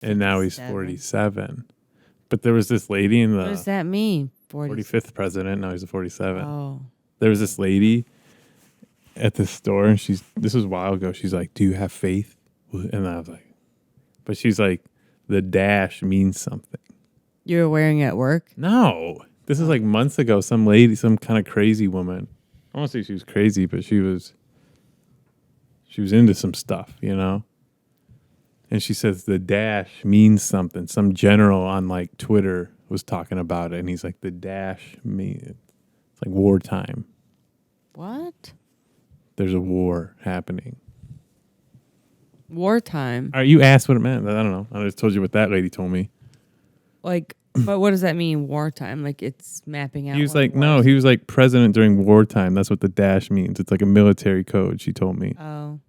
And now he's 47. But there was this lady in the... What does that mean? 45th president. Now he's a 47. Oh. There was this lady at the store, and this was a while ago. She's like, "Do you have faith?" And I was like, but she's like, the dash means something. You were wearing it at work? No. This is like months ago. Some lady, some kind of crazy woman. I won't say she was crazy, but she was into some stuff, you know? And she says the dash means something. Some general on like Twitter was talking about it, and he's like, the dash means it's like wartime. What? There's a war happening. Wartime. All right, you asked what it meant. I don't know. I just told you what that lady told me. Like, but what does that mean, wartime? Like, it's mapping out. He was like, no, he was like president during wartime. That's what the dash means. It's like a military code, she told me. Oh.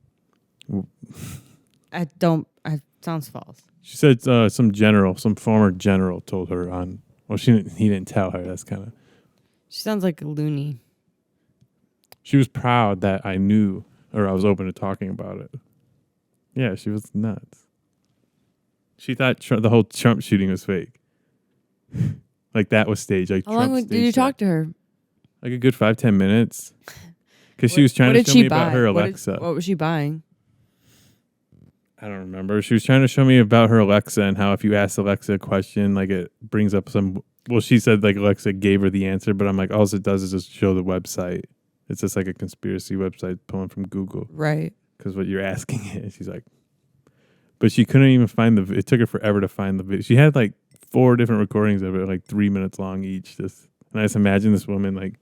Sounds false. She said some former general told her on, well, he didn't tell her. That's kind of. She sounds like a loony. She was proud that I knew, or I was open to talking about it. Yeah, she was nuts. She thought the whole Trump shooting was fake. Like that was staged. Like how long did you talk to her? Like a good 5-10 minutes. Because she was trying to show me about her Alexa. What was she buying? I don't remember. She was trying to show me about her Alexa and how if you ask Alexa a question, like it brings up some. Well, she said like Alexa gave her the answer, but I'm like, all it does is just show the website. It's just like a conspiracy website pulling from Google. Right. Because what you're asking it, she's like, but she couldn't even find it took her forever to find the video. She had like 4 different recordings of it, like 3 minutes long each. And I just imagine this woman like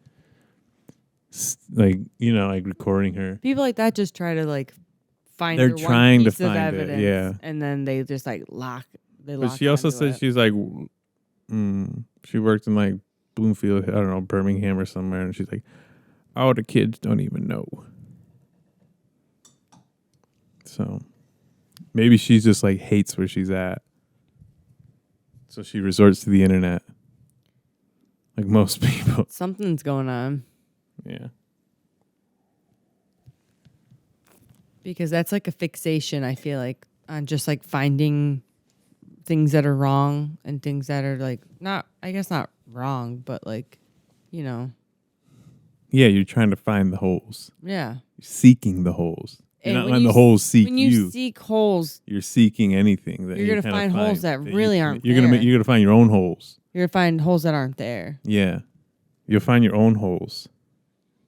recording her. People like that just try to like find. They're trying to find evidence, yeah. And then they just like lock. But she also said she's like, she worked in like Bloomfield, I don't know, Birmingham or somewhere, and she's like, oh, the kids don't even know. So maybe she's just like hates where she's at. So she resorts to the internet. Like most people. Something's going on. Yeah. Because that's like a fixation, I feel like, on just like finding things that are wrong and things that are like not wrong, but like, you know. Yeah, you're trying to find the holes. Yeah. You're seeking the holes. You're not letting the holes seek you. When you seek holes, you're seeking anything that you're gonna find holes that really aren't there. You're gonna find your own holes. You're gonna find holes that aren't there. Yeah. You'll find your own holes.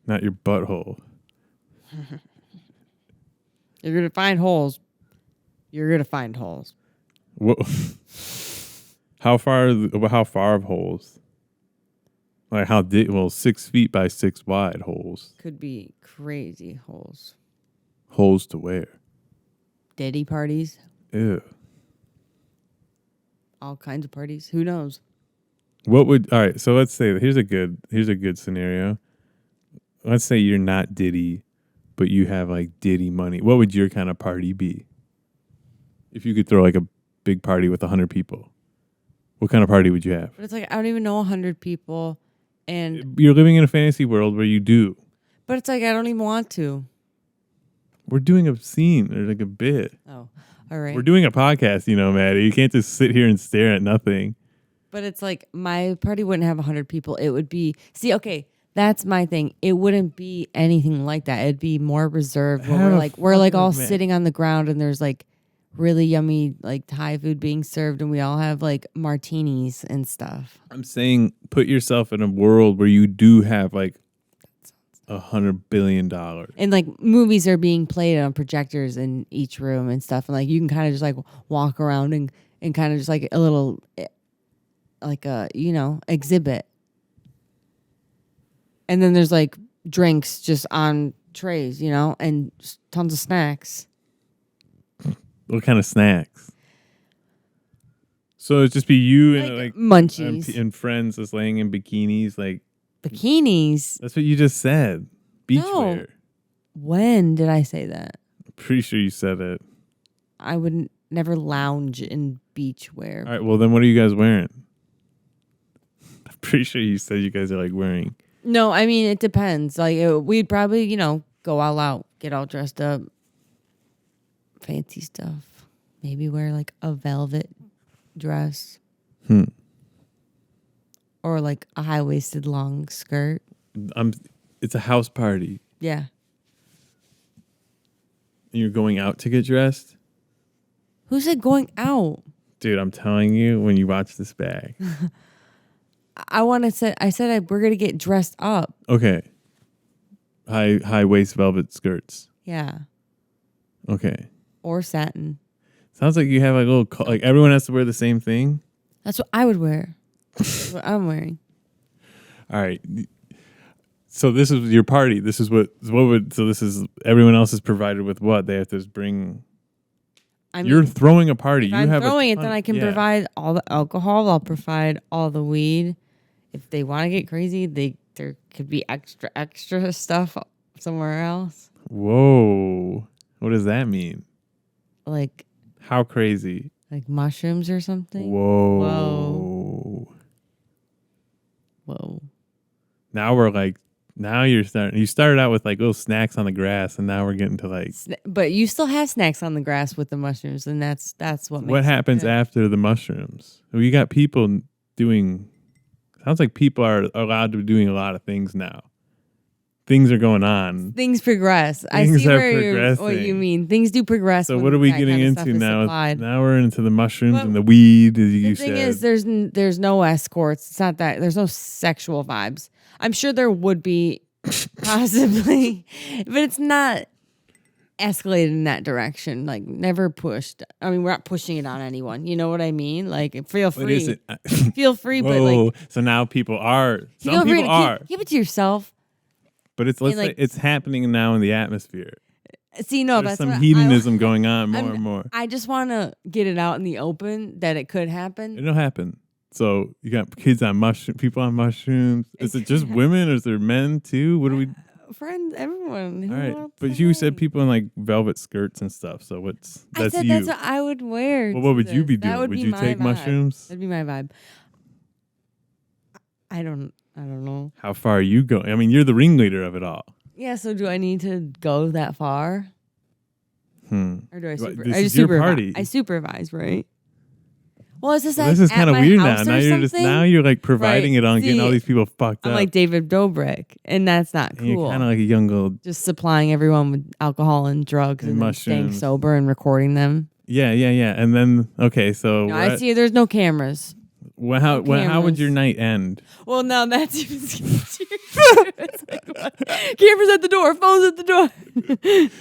Not your butthole. You're gonna find holes. You're gonna find holes. What? How far of holes? Like how deep? Well, 6 feet by 6 wide holes. Could be crazy holes. Holes to where? Diddy parties. Ew. All kinds of parties. Who knows? All right, so let's say here's a good scenario. Let's say you're not Diddy, but you have like Diddy money. What would your kind of party be? If you could throw like a big party with 100 people, what kind of party would you have? But it's like, I don't even know 100 people, and you're living in a fantasy world where you do. But it's like, I don't even want to. We're doing a scene or like a bit. Oh, all right. We're doing a podcast, Maddie. You can't just sit here and stare at nothing. But it's like, my party wouldn't have 100 people. It would be, okay, that's my thing. It wouldn't be anything like that. It'd be more reserved. Where we're like all sitting on the ground, and there's like really yummy like Thai food being served, and we all have like martinis and stuff. I'm saying put yourself in a world where you do have like $100 billion. And like movies are being played on projectors in each room and stuff. And like you can kind of just like walk around and kind of just like a little like a, exhibit. And then there's like drinks just on trays, and tons of snacks. What kind of snacks? So it'd just be you and like munchies and friends just laying in bikinis, like bikinis. That's what you just said. Beachwear. No. When did I say that? I'm pretty sure you said it. I would never lounge in beachwear. All right. Well, then what are you guys wearing? I'm pretty sure you said you guys are like wearing. No, I mean, it depends. Like we'd probably, go all out, get all dressed up, fancy stuff. maybe wear like a velvet dress. Or like a high-waisted long skirt. It's a house party. Yeah. And you're going out to get dressed? Who said going out? Dude, I'm telling you, when you watch this bag. I said we're going to get dressed up. Okay. High waist velvet skirts. Yeah. Okay. Or satin. Sounds like you have like a little, like everyone has to wear the same thing. That's what I would wear. That's what I'm wearing. All right. So this is your party. This is so this is everyone else is provided with what? They have to bring. You're throwing a party. If I'm throwing it, then I can provide all the alcohol. I'll provide all the weed. If they want to get crazy, there could be extra stuff somewhere else. Whoa. What does that mean? Like. How crazy? Like mushrooms or something? Whoa. Now you started out with like little snacks on the grass, and now we're getting to like. But you still have snacks on the grass with the mushrooms, and that's what makes What happens it good. after the mushrooms? We got people doing. Sounds like people are allowed to be doing a lot of things now. Things are going on. Things progress. I see what you mean. Things do progress. So what are we getting into now? Supplied. Now we're into the mushrooms and the weed, as you said. The thing is, there's no escorts. It's not that. There's no sexual vibes. I'm sure there would be, possibly, but it's not escalated in that direction. Like, never pushed. I mean, we're not pushing it on anyone. You know what I mean? Like, feel free. Feel free, but like. So now people are. Some people are. Keep it to yourself. But it's it's happening now in the atmosphere. See, no, There's that's some hedonism going on more and more. I just want to get it out in the open that it could happen. It'll happen. So you got kids on mushrooms, people on mushrooms. Is it just women or is there men too? What do we? Friends, everyone. All right, but you said people in like velvet skirts and stuff. So that's I said you. that's what I would wear. Well, what would you be doing? Would you take mushrooms? That'd be my vibe. I don't know. How far are you going? I mean, you're the ringleader of it all. Yeah, so do I need to go that far? Or do I supervise? Your party. I supervise, right? Well, is this this is kind of weird now. Now you're like providing it on getting all these people fucked up. I'm like David Dobrik, and that's not cool. You're kind of like a young girl. Just supplying everyone with alcohol and drugs and then staying sober and recording them. Yeah. And then, okay, so. No, I see there's no cameras. How would your night end? Well, now that's even it's like, what? Cameras at the door, phones at the door.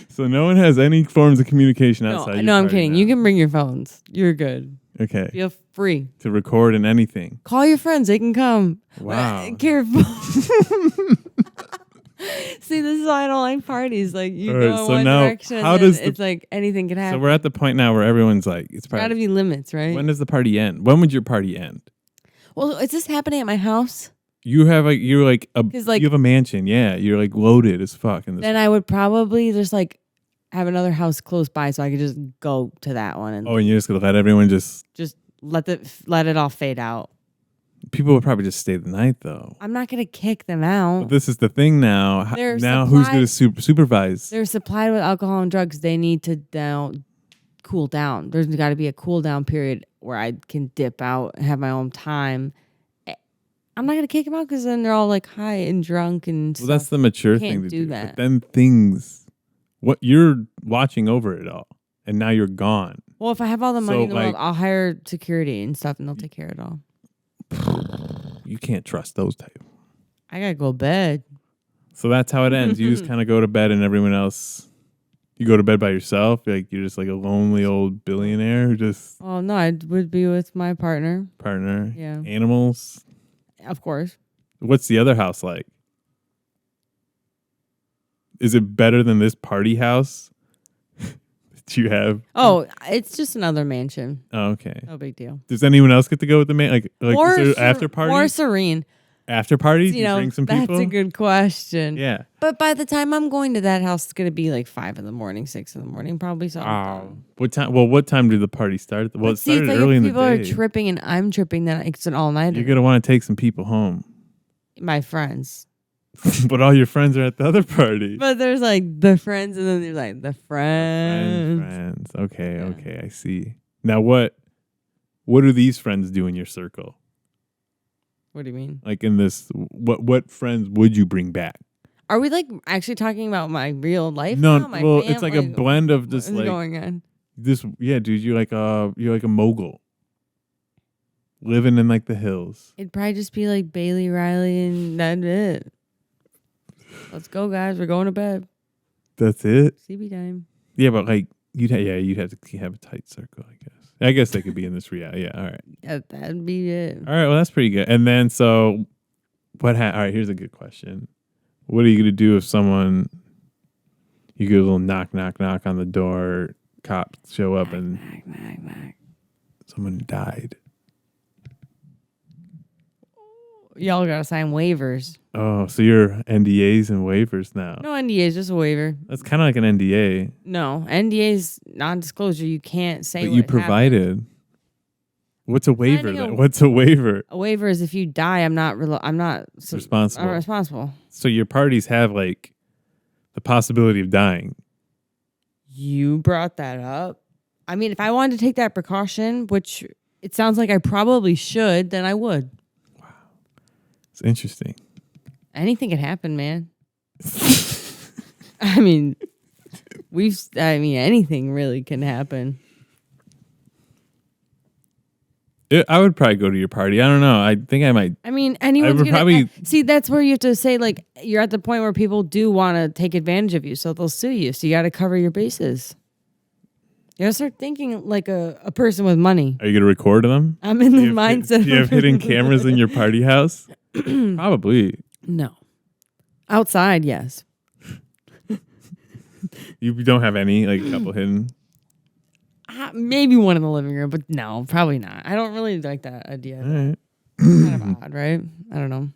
So no one has any forms of communication outside. No, I'm kidding. Now. You can bring your phones. You're good. Okay. Feel free to record in anything. Call your friends. They can come. Wow. Careful. See, this is why I don't like parties. Like you go in one direction, it's like anything can happen. So we're at the point now where everyone's like, it's probably gotta be limits, right? When does the party end? When would your party end? Well, is this happening at my house? You have you have a mansion, yeah. You're like loaded as fuck. Then I would probably just like have another house close by, so I could just go to that one. And and you're just gonna let everyone just let it all fade out. People would probably just stay the night, though. I'm not going to kick them out. But this is the thing now. Who's going to supervise? They're supplied with alcohol and drugs. They need to cool down. There's got to be a cool down period where I can dip out and have my own time. I'm not going to kick them out because then they're all like high and drunk and stuff. Well, that's the mature thing to do. That. But then you're watching over it all, and now you're gone. Well, if I have all the money in the world, I'll hire security and stuff, and they'll take care of it all. You can't trust those type. I gotta go to bed. So that's how it ends. You just kind of go to bed, and everyone else. You go to bed by yourself. You're just like a lonely old billionaire who just. Oh no, I would be with my partner. Yeah. Animals. Of course. What's the other house like? Is it better than this party house that you have? Oh, it's just another mansion. Oh, okay. No big deal. Does anyone else get to go with the like is there after party? More serene. After party? You bring some people? That's a good question. Yeah. But by the time I'm going to that house, it's going to be like 5 a.m, 6 a.m, probably. So. Oh. What time? Well, what time did the party start? Well, it started like early in the day. People are tripping and I'm tripping. Then it's an all-nighter. You're going to want to take some people home. My friends. But all your friends are at the other party. But there's like the friends, and then there's like the friends. Friends. Okay, I see. Now what do these friends do in your circle? What do you mean? Like in this, what friends would you bring back? Are we like actually talking about my real life? No, now? well, it's like a blend of just what's like going on? this. Yeah, dude, you're like a mogul living in like the hills. It'd probably just be like Bailey Riley, and that's it. Let's go, guys. We're going to bed. That's it. CB time. Yeah, but like you'd have to have a tight circle, I guess. I guess they could be in this reality. Yeah, all right. Yeah, that'd be it. All right, well, that's pretty good. And then, so, all right, here's a good question. What are you going to do if you get a little knock on the door, cops show up, and someone died? Y'all gotta sign waivers. Oh, so you're NDAs and waivers now. No NDAs, just a waiver. That's kind of like an NDA. No, NDAs, non-disclosure. You can't say But what you provided. happened. What's a waiver? What's a waiver? A waiver is if you die, I'm not responsible. I'm responsible. So your parties have like the possibility of dying. You brought that up. I mean, if I wanted to take that precaution, which it sounds like I probably should, then I would. Wow. It's interesting. Anything could happen, man. I mean, anything really can happen. I would probably go to your party. I don't know. I think I might. I mean, anyone's gonna probably see. That's where you have to say, like, you're at the point where people do want to take advantage of you, so they'll sue you. So you got to cover your bases. You got to start thinking like a person with money. Are you gonna record them? I'm in the mindset. Do you have hidden cameras in your party house? Probably. No. Outside, yes. You don't have any, like a couple hidden? Maybe one in the living room, but no, probably not. I don't really like that idea. All right. Kind of odd, right? I don't know.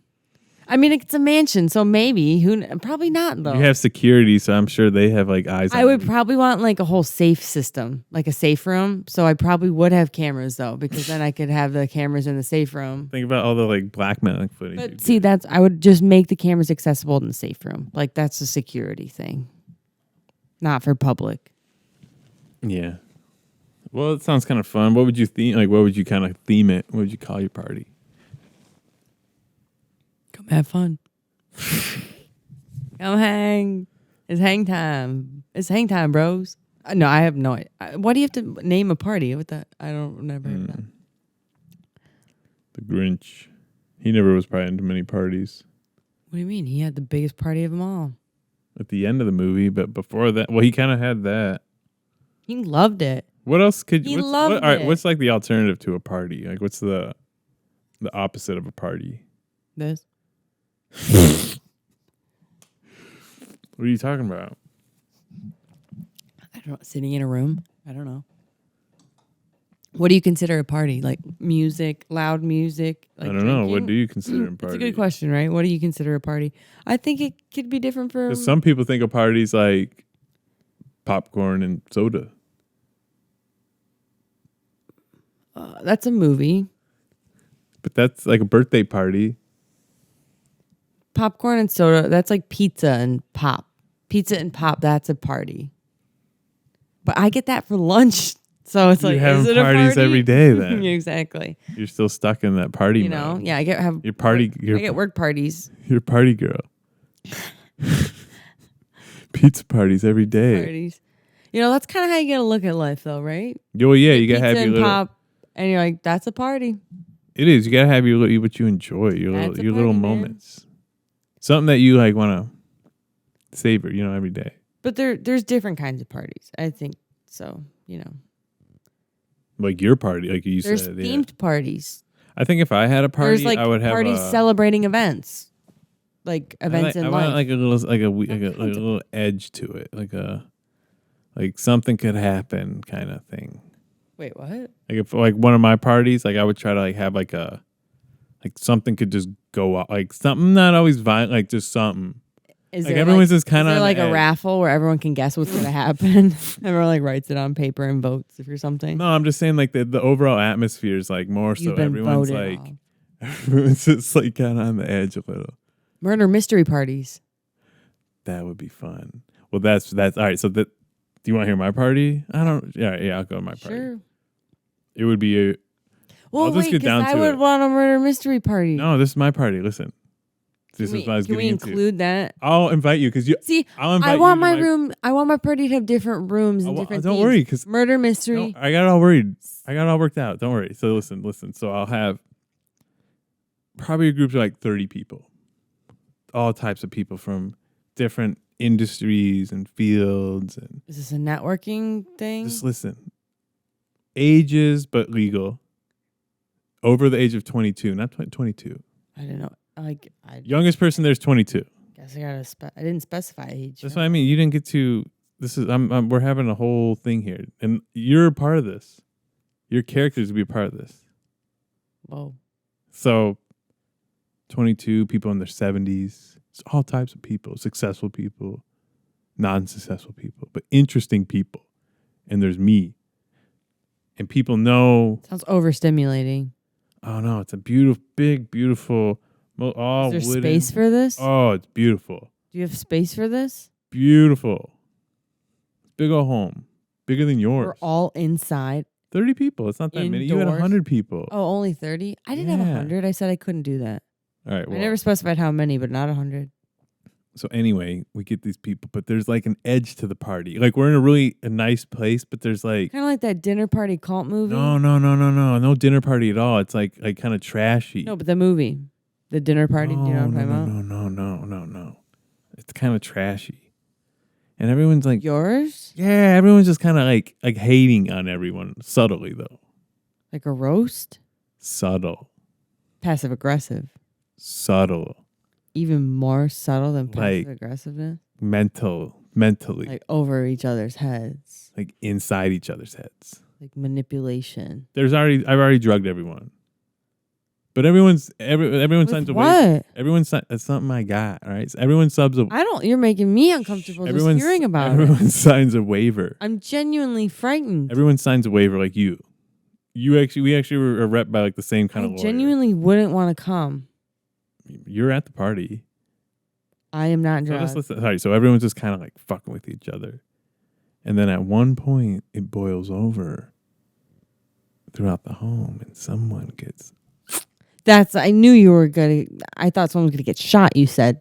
I mean, it's a mansion, so maybe. Probably not, though. You have security, so I'm sure they have like eyes on I would you. probably want like a whole safe system, like a safe room. So I probably would have cameras, though, because then I could have the cameras in the safe room. Think about all the like blackmailing footage. But see, I would just make the cameras accessible in the safe room. Like, that's a security thing, not for public. Yeah. Well, it sounds kind of fun. What would you theme? Like, what would you kind of theme it? What would you call your party? Come have fun. Come hang. It's hang time. It's hang time, bros. No, I have no idea. Why do you have to name a party with that? I don't never heard that. The Grinch. He never was probably into many parties. What do you mean? He had the biggest party of them all. At the end of the movie, but before that, well, he kind of had that. He loved it. What else could he you? loved all right, it. what's like the alternative to a party? Like, what's the opposite of a party? This. What are you talking about? I don't know. Sitting in a room. I don't know. What do you consider a party? Like music, loud music? Like I don't know. What drinking? do you consider a party? That's a good question, right? What do you consider a party? I think it could be different for... Because some people think of parties like popcorn and soda. That's a movie. But that's like a birthday party. Popcorn and soda, that's like pizza and pop. Pizza and pop, that's a party. But I get that for lunch. So it's like, having is it parties a party? every day then. Exactly. You're still stuck in that party You know? mode. Yeah, I get work parties. You're a party girl. Pizza parties every day. Parties. You know, that's kind of how you got to look at life though, right? Well, yeah, you got to have Pizza your and little... pop, and you're like, that's a party. It is. You got to have your what you enjoy, your That's little a party, man. moments. Something that you like want to savor, every day. But there's different kinds of parties. I think so, Like your party, like you There's said. themed parties. I think if I had a party, There's like I would have parties celebrating events. Like events in I life. want like a little edge to it, like something could happen kind of thing. Wait, what? Like if like one of my parties, like I would try to like have like something could just go out, like something not always violent, like just something. Is like there everyone's just kind of like a raffle where everyone can guess what's gonna happen? Everyone like writes it on paper and votes for something. No, I'm just saying like the overall atmosphere is like more You've so been everyone's voted like off. everyone's just like kind of on the edge a little. Murder mystery parties. That would be fun. Well, that's all right. So do you want to hear my party? I don't. Yeah. I'll go to my party. Sure. It would be a. Well, I'll just get down to I would want a murder mystery party. No, this is my party. Listen, Can we include that? I'll invite you because you. See, I want my room. I want my party to have different rooms and different. Don't worry, because murder mystery. No, I got it all worried. I got it all worked out. Don't worry. So listen. So I'll have probably a group of like 30 people, all types of people from different industries and fields. And is this a networking thing? just listen. Ages, but legal. Over the age of 22, not 22. I don't know. Youngest person there's 22. Guess I gotta. I didn't specify age. That's what I mean. You didn't get to. This is. We're having a whole thing here, and you're a part of this. Your characters will be a part of this. Whoa. So, 22 people in their 70s. It's all types of people. Successful people, non-successful people, but interesting people. And there's me. And people know. Sounds overstimulating. Oh no! It's a beautiful, big, beautiful. All is there wooden. Space for this? Oh, it's beautiful. Do you have space for this? Beautiful. Big old home. Bigger than yours. We're all inside. 30 people. It's not that many. You had 100 people. Oh, only 30? I didn't have 100. I said I couldn't do that. All right. Well, I never specified how many, but not 100. So anyway, we get these people, but there's like an edge to the party. Like we're in a nice place, but there's like kind of like that dinner party cult movie. No. No dinner party at all. It's like kind of trashy. No, but the movie. The dinner party. No, you know what I'm talking about? No. It's kind of trashy. And everyone's like yours? Yeah, everyone's just kind of like hating on everyone. Subtly though. Like a roast? Subtle. Passive aggressive. Subtle. Even more subtle than passive aggressiveness? Mentally. Like over each other's heads. Like inside each other's heads. Like manipulation. I've already drugged everyone. But everyone signs a waiver. That's something I got, all right? So everyone subs a you're making me uncomfortable just hearing about it. Everyone signs a waiver. I'm genuinely frightened. Everyone signs a waiver like you. We actually were rep by like the same kind of lawyer. I genuinely wouldn't want to come. You're at the party. I am not drugged. So everyone's just kind of like fucking with each other. And then at one point, it boils over throughout the home and someone gets... I knew you were going to... I thought someone was going to get shot, you said.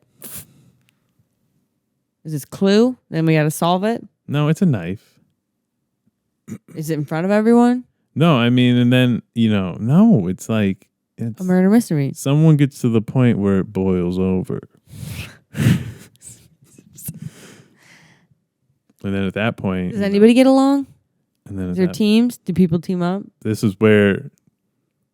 Is this Clue? Then we got to solve it? No, it's a knife. Is it in front of everyone? No, I mean, and then, no, it's like... It's a murder mystery. Someone gets to the point where it boils over. And then at that point... Does anybody get along? And then is there teams? Do people team up? This is where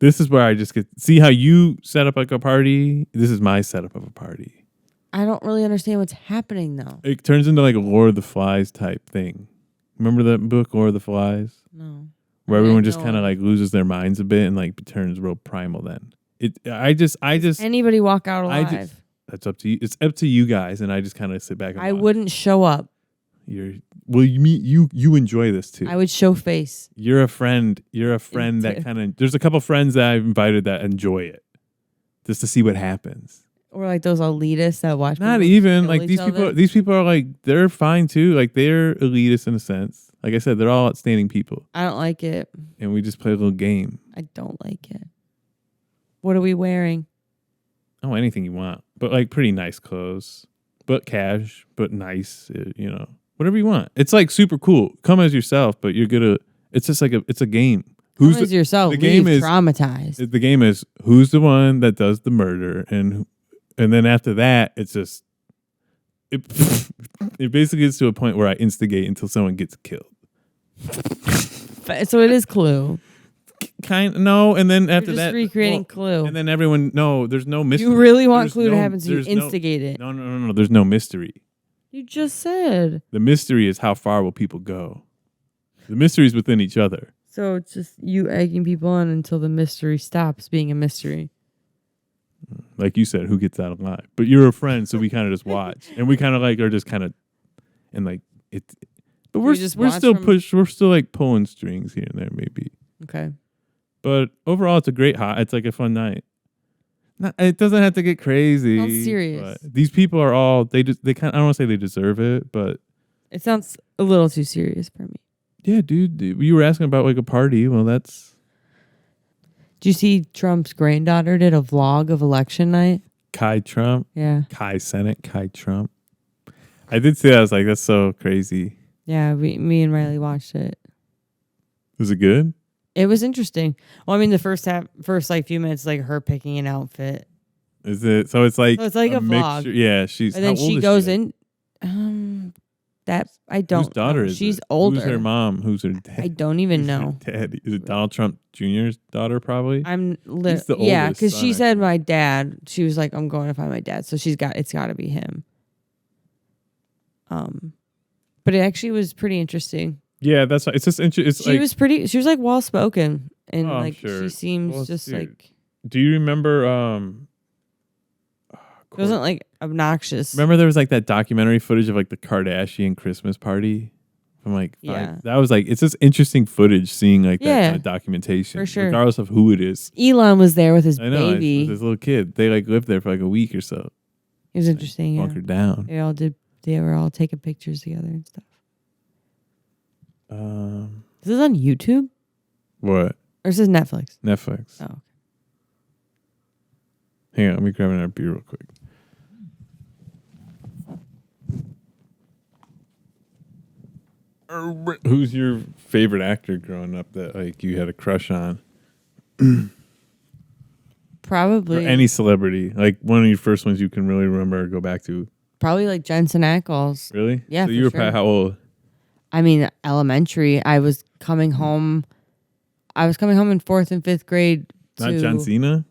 I just get... See how you set up like a party? This is my setup of a party. I don't really understand what's happening, though. It turns into like a Lord of the Flies type thing. Remember that book, Lord of the Flies? No. Where everyone just kind of like loses their minds a bit and like turns real primal then. Does anybody walk out alive? That's up to you. It's up to you guys, and I just kind of sit back and I wouldn't show up. You enjoy this too. I would show face. You're a friend that kind of... There's a couple friends that I've invited that enjoy it. Just to see what happens. Or like those elitists that watch. Not even like these people. These people are like, they're fine too. Like they're elitist in a sense. Like I said, they're all outstanding people. I don't like it. And we just play a little game. I don't like it. What are we wearing? Oh, anything you want, but like pretty nice clothes, but cash, but nice. Whatever you want. It's like super cool. Come as yourself, but you're gonna. It's just like it's a game. Come as yourself. The game is traumatized. The game is who's the one that does the murder, and then after that, it's just it basically gets to a point where I instigate until someone gets killed. So it is Clue. No, and then after You're that, recreating Clue, and then everyone. No, there's no mystery. You really want Clue to happen, so you instigate it. No. There's no mystery. You just said the mystery is how far will people go. The mystery is within each other. So it's just you egging people on until the mystery stops being a mystery. Like you said, who gets out alive? But you're a friend, so we kind of just watch, and we kind of like are just kind of, and like it. But we're still like pulling strings here and there, maybe. Okay. But overall, it's a great it's like a fun night. It doesn't have to get crazy. Sounds serious. But these people are all they kind. I don't want to say they deserve it, but it sounds a little too serious for me. Yeah, dude. You were asking about like a party. Well, that's. Did you see Trump's granddaughter did a vlog of election night? Kai Trump. Yeah. Kai Senate. Kai Trump. I did see that. I was like, that's so crazy. Yeah, me and Riley watched it. Was it good? It was interesting. Well, I mean, the first like few minutes, like her picking an outfit. Is it? So it's like a vlog. Mixture. Yeah, she's. And then she goes in. That I don't. Whose daughter know. is She's it? older. Who's her mom? Who's her dad? I don't even know. Dad is it Donald Trump Jr.'s daughter? Probably. Yeah, because she said my dad. She was like, I'm going to find my dad. So it's got to be him. But it actually was pretty interesting. Yeah, that's it's just interesting. She was pretty. She was like well spoken, and I'm like sure. she seems just like. Do you remember? It wasn't like obnoxious. Remember there was like that documentary footage of like the Kardashian Christmas party from like that was like it's just interesting footage seeing like that kind of documentation for sure, regardless of who it is. Elon was there with his baby, with his little kid. They like lived there for like a week or so. It was interesting. Bunkered down. They were all taking pictures together and stuff. Is this on YouTube? What? Or is this Netflix? Netflix. Oh. Okay. Hang on, let me grab another beer real quick. Who's your favorite actor growing up that like you had a crush on? Probably. Or any celebrity. Like one of your first ones you can really remember or go back to. Probably like Jensen Ackles. Really? Yeah. So you were probably how old? I mean, elementary. I was coming home in 4th and 5th grade. Not John Cena?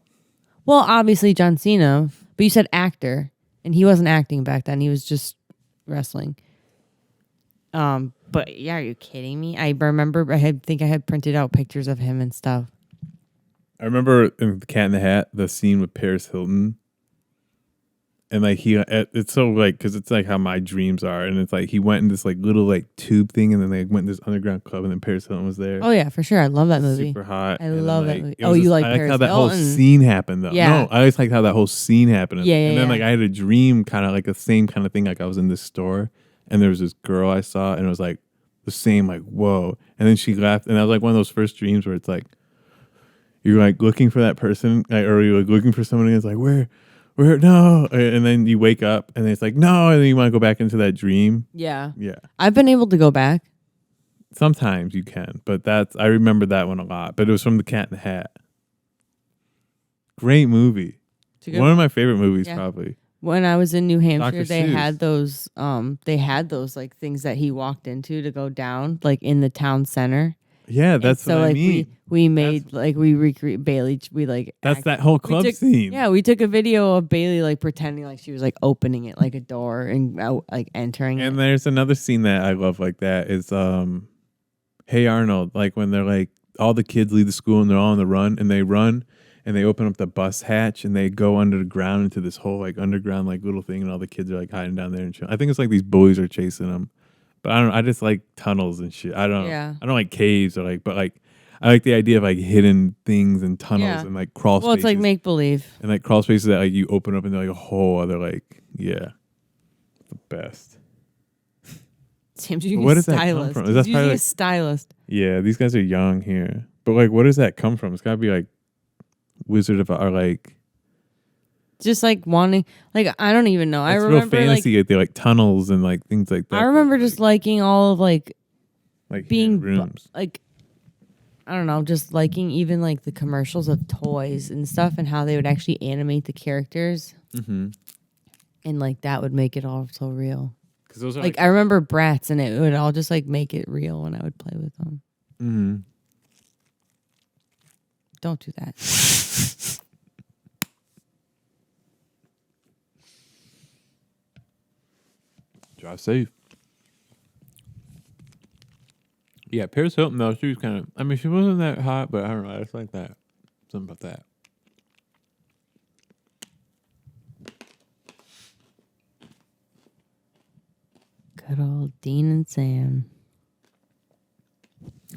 Well, obviously John Cena, but you said actor, and he wasn't acting back then. He was just wrestling. But yeah, are you kidding me? I remember I think I had printed out pictures of him and stuff. I remember in The Cat in the Hat, the scene with Paris Hilton. And like it's so like, cause it's like how my dreams are. And it's like, he went in this like little like tube thing and then they went in this underground club and then Paris Hilton was there. Oh yeah, for sure. I love that movie. Super hot. I love that movie. Oh, you like I Paris how that Hilton. whole scene happened though. Yeah. No, I always like how that whole scene happened. Yeah, and then like I had a dream kind of like the same kind of thing. Like I was in this store and there was this girl I saw and it was like the same, like, whoa. And then she left. And that was like one of those first dreams where it's like, you're like looking for that person, like, or you're like looking for someone and it's like, where, no. And then you wake up and it's like, no. And then you want to go back into that dream. Yeah. Yeah. I've been able to go back. Sometimes you can, but I remember that one a lot. But it was from The Cat in the Hat. Great movie. One of my favorite movies, probably. When I was in New Hampshire, Dr. they Seuss. had those like things that he walked into to go down, like in the town center. Yeah, that's what I mean. We made we recreate Bailey. We like that's that whole club scene. Yeah, we took a video of Bailey like pretending like she was like opening it like a door and like entering. And there's another scene that I love like that is Hey Arnold, like when they're like all the kids leave the school and they're all on the run and they run and they open up the bus hatch and they go under the ground into this whole like underground like little thing and all the kids are like hiding down there and shit. I think it's like these bullies are chasing them. But I just like tunnels and shit. I don't like caves or like, but like I like the idea of like hidden things and tunnels and like crawl spaces. Well, it's like make believe. And like crawl spaces that like you open up and they're like a whole other like, the best. Sam's using where a does that stylist. come from? Is that He's using like, a stylist. Yeah, these guys are young here. But like, where does that come from? It's gotta be like Wizard of or like just like wanting, like I don't even know. I remember real fantasy. Like, they like tunnels and like things like that. I remember just liking all of like being rooms. Like I don't know, just liking even like the commercials of toys and stuff and how they would actually animate the characters, and like that would make it all so real. Because those are like I remember Bratz and it would all just like make it real when I would play with them. Mm-hmm. Don't do that. Drive safe. Yeah, Paris Hilton though, she was kind of. I mean, she wasn't that hot, but I don't know. I just like that. Something about that. Good old Dean and Sam.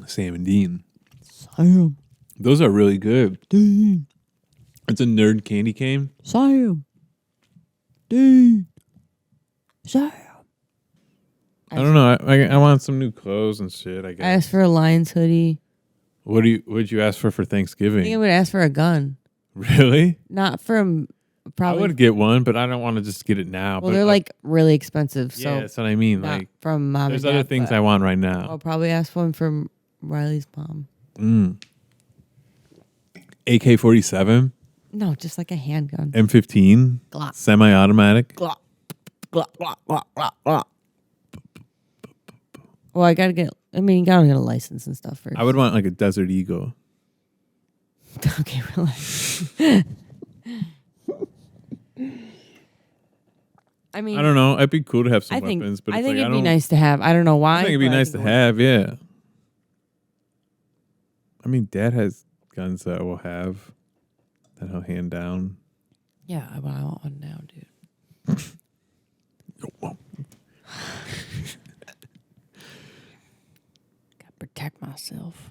Sam and Dean. Sam. Those are really good. Dean. It's a nerd candy cane. Sam. Dean. Sam. I don't know. I want some new clothes and shit, I guess. I asked for a Lions hoodie. What'd you ask for I think I Thanksgiving? would ask for a gun. Really? Not from probably. I would get one, but I don't want to just get it now. Well, but they're like really expensive. yeah, So that's what I mean. not Like, from mom there's and dad. other things but I want right now. I'll probably ask one from Riley's mom. AK-47, No, just like a handgun. M15, Glock. semi-automatic. Glock. Glock, glock, glock, glock, glock. Well, you gotta get a license and stuff first. I would want like a Desert Eagle. Okay, relax. I mean, I don't know. It'd be cool to have some I think weapons, but I it's think like, it'd be nice to have. I don't know why. I think it'd be but nice to it would. have, yeah. I mean, Dad has guns that will have that he'll hand down. Yeah, I want one now, dude. Gotta protect myself,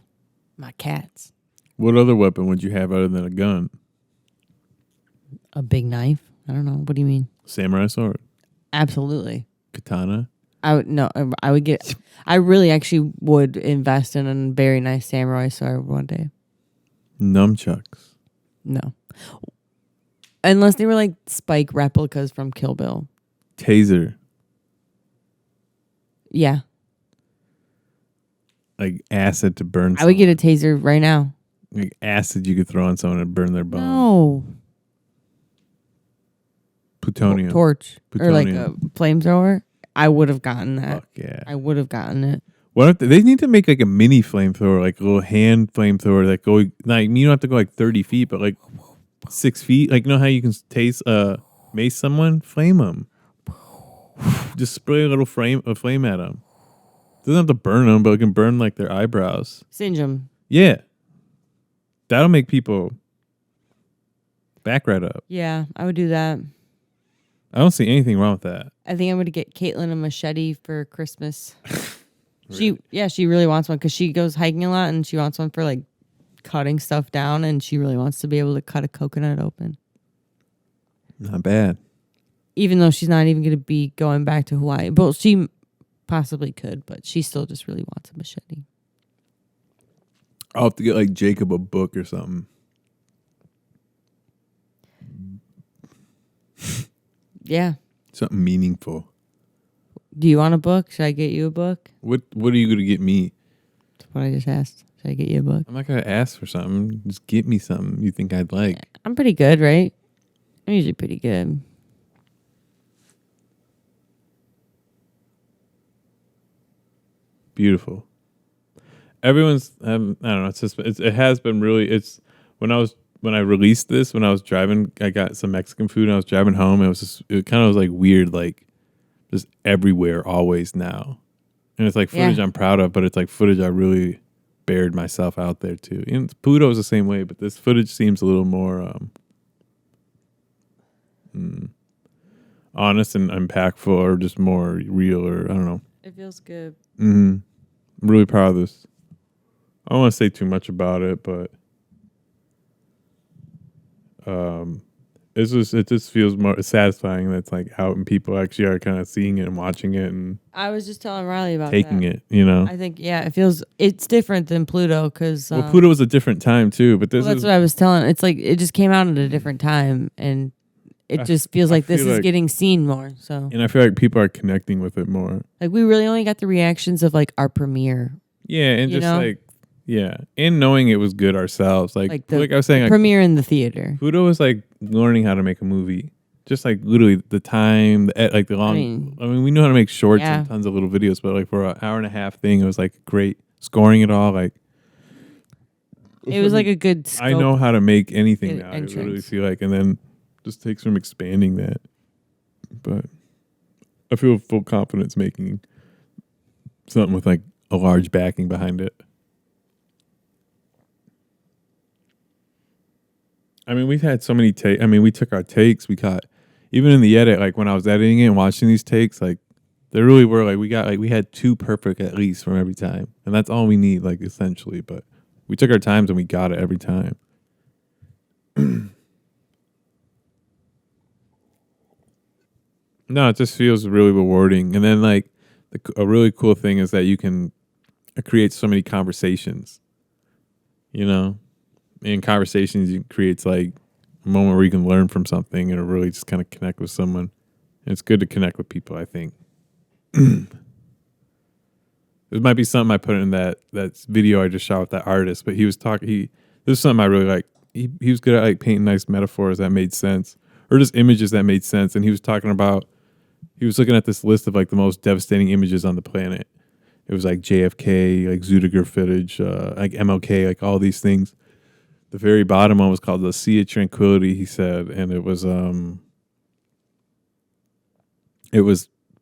my cats. What other weapon would you have other than a gun? A big knife. I don't know. What do you mean? Samurai sword, Absolutely. katana. I would no. I would get. I really actually would invest in a very nice samurai sword one day. Nunchucks. No, unless they were like Spike replicas from Kill Bill. Taser. Yeah, Like acid to burn I would get a someone. taser right now. Like acid you could throw on someone and burn their bone. No, Plutonium. torch or like a Plutonium. flamethrower. I would have gotten that. Fuck yeah. I would have gotten it. What if they need to make like a mini flamethrower, like a little hand flamethrower that go like you don't have to go like 30 feet, but like 6 feet. Like you know how you can mace someone, flame them. Just spray a flame at them. Doesn't have to burn them, but it can burn like their eyebrows. Singe them. Yeah, that'll make people back right up. Yeah, I would do that. I don't see anything wrong with that. I think I'm going to get Caitlin a machete for Christmas. She really wants one because she goes hiking a lot and she wants one for like cutting stuff down and she really wants to be able to cut a coconut open. Not bad. Even though she's not even going to be going back to Hawaii. But she possibly could, but she still just really wants a machete. I'll have to get like Jacob a book or something. Yeah. Something meaningful. Do you want a book? Should I get you a book? What are you gonna get me? That's what I just asked. Should I get you a book? I'm not gonna ask for something. Just get me something you think I'd like. I'm pretty good, right? I'm usually pretty good. Beautiful. Everyone's I don't know. It has been really. It's when I released this when I was driving. I got some Mexican food and I was driving home. It kind of was like weird, like just everywhere always now, and it's like footage I'm proud of, but it's like footage I really bared myself out there too. And Pluto's the same way, but this footage seems a little more honest and impactful, or just more real, or I don't know. It feels good. I'm really proud of this. I don't want to say too much about it, but it just feels more satisfying that it's like out and people actually are kind of seeing it and watching it and I was just telling Riley about taking that. it, you know. I think it's different than Pluto because Pluto was a different time too, but that's what I was telling. It's like it just came out at a different time, and it just feels like this is getting seen more. So, and I feel like people are connecting with it more. like we really only got the reactions of like our premiere. Yeah, and just like and knowing it was good ourselves. Like I was saying, premiere in the theater. Pluto was like learning how to make a movie. Just like literally the time, like the long. I mean, we knew how to make shorts and tons of little videos, but like for an hour and a half thing, it was like great scoring it all. Like it was like a good scope. I know how to make anything now. Entrance. I literally feel like, and then just takes from expanding that. But I feel full confidence making something with like a large backing behind it. I mean, we've had so many takes. I mean, we took our takes. We got, even in the edit, like when I was editing it and watching these takes, like they really were like, we had 2 perfect at least from every time. And that's all we need, like essentially. But we took our times and we got it every time. No, it just feels really rewarding. And then like a really cool thing is that you can create so many conversations. You know, in conversations, it creates like a moment where you can learn from something and really just kind of connect with someone. And it's good to connect with people, I think. There might be something I put in that video I just shot with that artist, but he was talking. This is something I really like. He was good at like painting nice metaphors that made sense, or just images that made sense. And he was talking about, he was looking at this list of like the most devastating images on the planet. It was like JFK, like Zudiger footage, like MLK, like all these things. The very bottom one was called the Sea of Tranquility, he said, and it was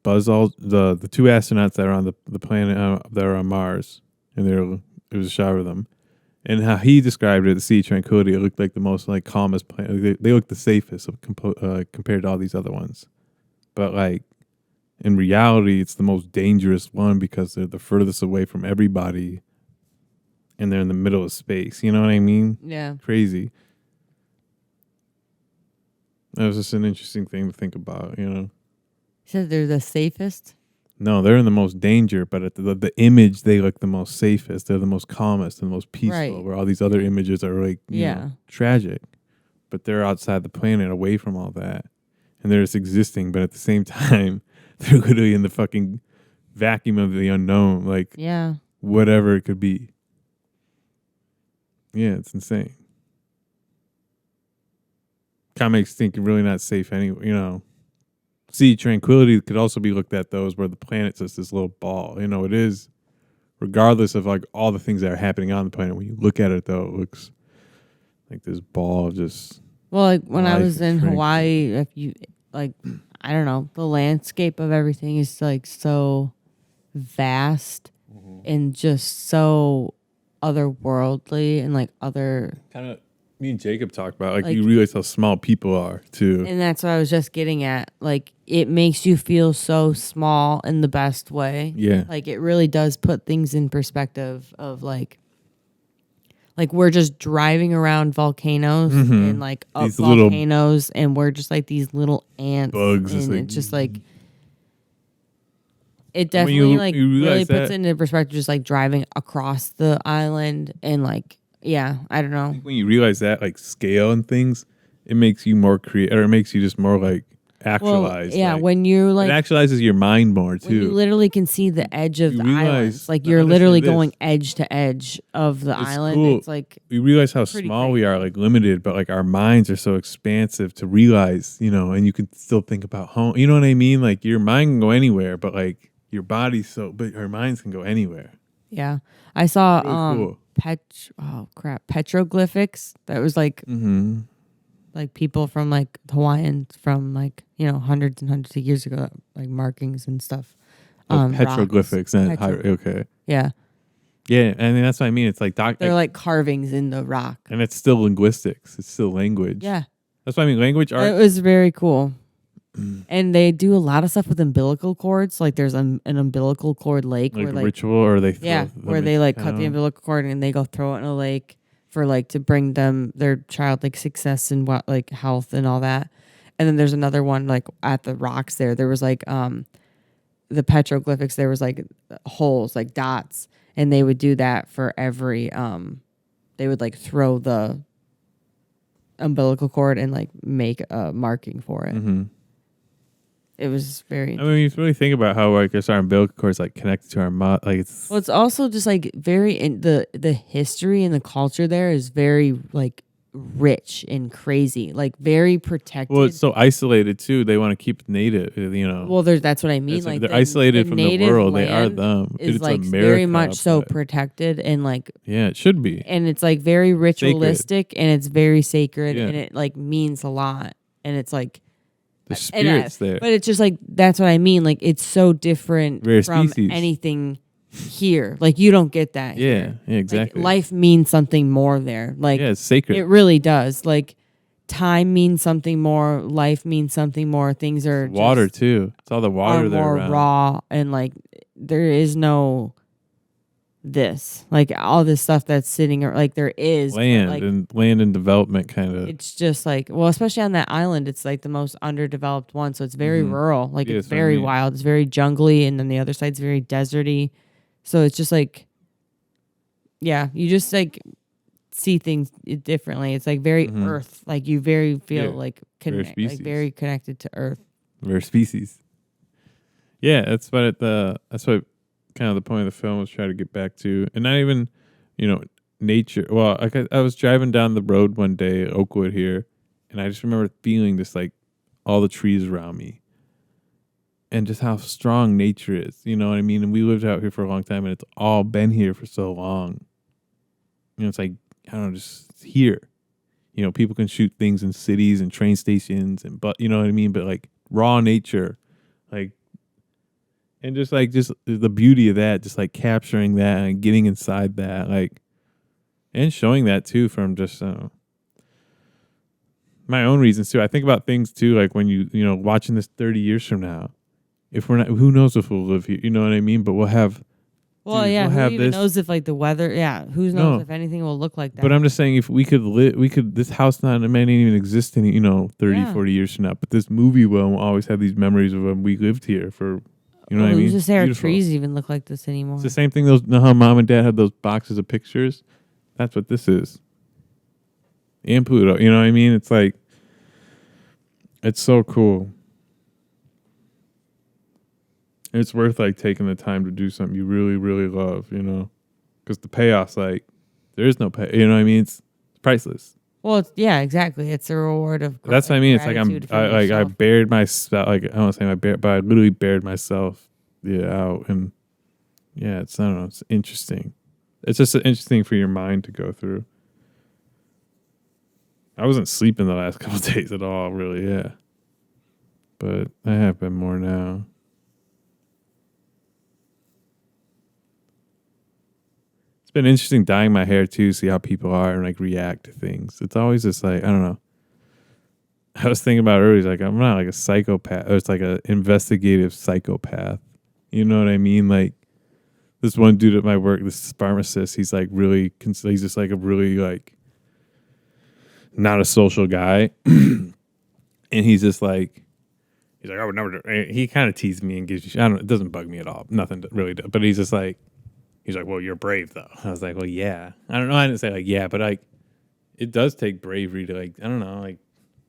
Buzz the two astronauts that are on the planet that are on Mars, and it was a shot of them, and how he described it, the Sea of Tranquility, it looked like the most like calmest planet. They looked the safest compared to all these other ones, but like in reality, it's the most dangerous one because they're the furthest away from everybody, and they're in the middle of space. You know what I mean? Yeah. Crazy. That was just an interesting thing to think about. You know. He said they're the safest. No, they're in the most danger, but at the image, they look the most safest. They're the most calmest and the most peaceful, Right. where all these other images are like, you know, tragic. But they're outside the planet, away from all that. And they're just existing, but at the same time, they're literally in the fucking vacuum of the unknown. Like, whatever it could be. Yeah, it's insane. Kind of makes you think you're really not safe anyway, you know. Sea Tranquility could also be looked at, though, as where the planet's just this little ball. You know, it is, regardless of like all the things that are happening on the planet. When you look at it, though, it looks like this ball of just. Well, like when I was in Hawaii, if you like, I don't know, the landscape of everything is like so vast and just so otherworldly and like other. Kind of. Me and Jacob talked about like you realize how small people are too, and that's what I was just getting at. Like it makes you feel so small in the best way. Yeah, like it really does put things in perspective of like we're just driving around volcanoes and like up these volcanoes, and we're just like these little ants, bugs, and it's just like it definitely like really puts it into perspective. Just like driving across the island and like. Yeah, I don't know. I think when you realize that, like scale and things, it makes you more creative, or it makes you just more like actualized. Well, yeah, like, when you're like, it actualizes your mind more too. When you literally can see the edge of the island, like you're literally going edge to edge of the island. Cool. It's like we realize how small we are, like limited, but like our minds are so expansive to realize, you know, and you can still think about home. You know what I mean? Like your mind can go anywhere, but like your body's but your minds can go anywhere. Yeah, I saw really cool. Petroglyphics. That was like like people from like Hawaiians from like, you know, hundreds and hundreds of years ago, like markings and stuff. Petroglyphics and okay. Yeah. Yeah, I mean that's what I mean. It's like they're like carvings in the rock. And it's still linguistics. It's still language. Yeah. That's what I mean. Language art. It was very cool. And they do a lot of stuff with umbilical cords. Like there's an umbilical cord lake, like where like ritual, or they where they like cut the umbilical cord and they go throw it in a lake for like to bring them their child like success and what like health and all that. And then there's another one like at the rocks there was like the petroglyphics. There was like holes, like dots, and they would do that for every they would like throw the umbilical cord and like make a marking for it. It was very. I mean, you really think about how like our umbilical cord is like connected to our mind. Like it's. Well, it's also just like very in the history and the culture there is very like rich and crazy, like very protected. Well, it's so isolated too. They want to keep native, you know. Well, that's what I mean. Like they're isolated from the world. They are them. It's like America, very much so protected and like. Yeah, it should be. And it's like very ritualistic and it's very sacred and it like means a lot and it's like. The spirit's there. But it's just like, that's what I mean. Like, it's so different from species. anything here. Like, you don't get that here. Yeah, exactly. Like, life means something more there. Like, yeah, it's sacred. It really does. Like, time means something more. Life means something more. Things are water, too. It's all the water there more around. Raw. And, like, there is no this, like all this stuff that's sitting, or like there is land like, and land and development kind of. it's just like, well, especially on that island, it's like the most underdeveloped one, so it's very rural, like Yeah, it's that's what I very mean. wild, it's very jungly, and then the other side's very deserty, so it's just like, yeah, you just like see things differently. It's like very earth, like you very feel like very connected to earth. Very species. Yeah, that's what kind of the point of the film was trying to get back to, and not even, nature. Well, like I was driving down the road one day, Oakwood here, and I just remember feeling this like all the trees around me, and just how strong nature is. You know what I mean? And we lived out here for a long time, and it's all been here for so long. It's like, I don't know, just here. People can shoot things in cities and train stations, but you know what I mean. But like raw nature, like. And just the beauty of that, just like capturing that and getting inside that, like, and showing that too from just my own reasons too. I think about things too, like when watching this 30 years from now, if we're not, who knows if we'll live here? You know what I mean? But we'll have. Well, dude, yeah, we'll who have even this. knows if like the weather? Yeah, who knows if anything will look like that? But I'm just saying, if we could live, this house may not even exist in 30, 40 years from now. But this movie will always have these memories of when we lived here for. You know what I mean? Who's to say our Beautiful. trees even look like this anymore? It's the same thing. How mom and dad had those boxes of pictures? That's what this is. And Pluto. You know what I mean? It's like, it's so cool. It's worth like taking the time to do something you really, really love, because the payoff's like, there is no pay. You know what I mean? It's priceless. Well, yeah, exactly. It's a reward of. That's what I mean. It's like I bared myself. Like I don't want to say but I literally bared myself, out, and I don't know. It's interesting. It's just interesting for your mind to go through. I wasn't sleeping the last couple of days at all, really. Yeah, but I have been more now. It's been interesting dyeing my hair too, see how people are and like react to things. It's always just like, I don't know. I was thinking about it earlier, like I'm not like a psychopath. Or it's like an investigative psychopath. You know what I mean? Like this one dude at my work, this pharmacist, he's like really, he's just like a really like not a social guy. And he's just like, he's like, I would never do. He kind of teased me and gives you, I don't know, it doesn't bug me at all. Nothing really does. But he's just like, he's like, well, you're brave, though. I was like, well, yeah. I don't know. I didn't say, like, yeah, but, like, it does take bravery to, like, I don't know. Like,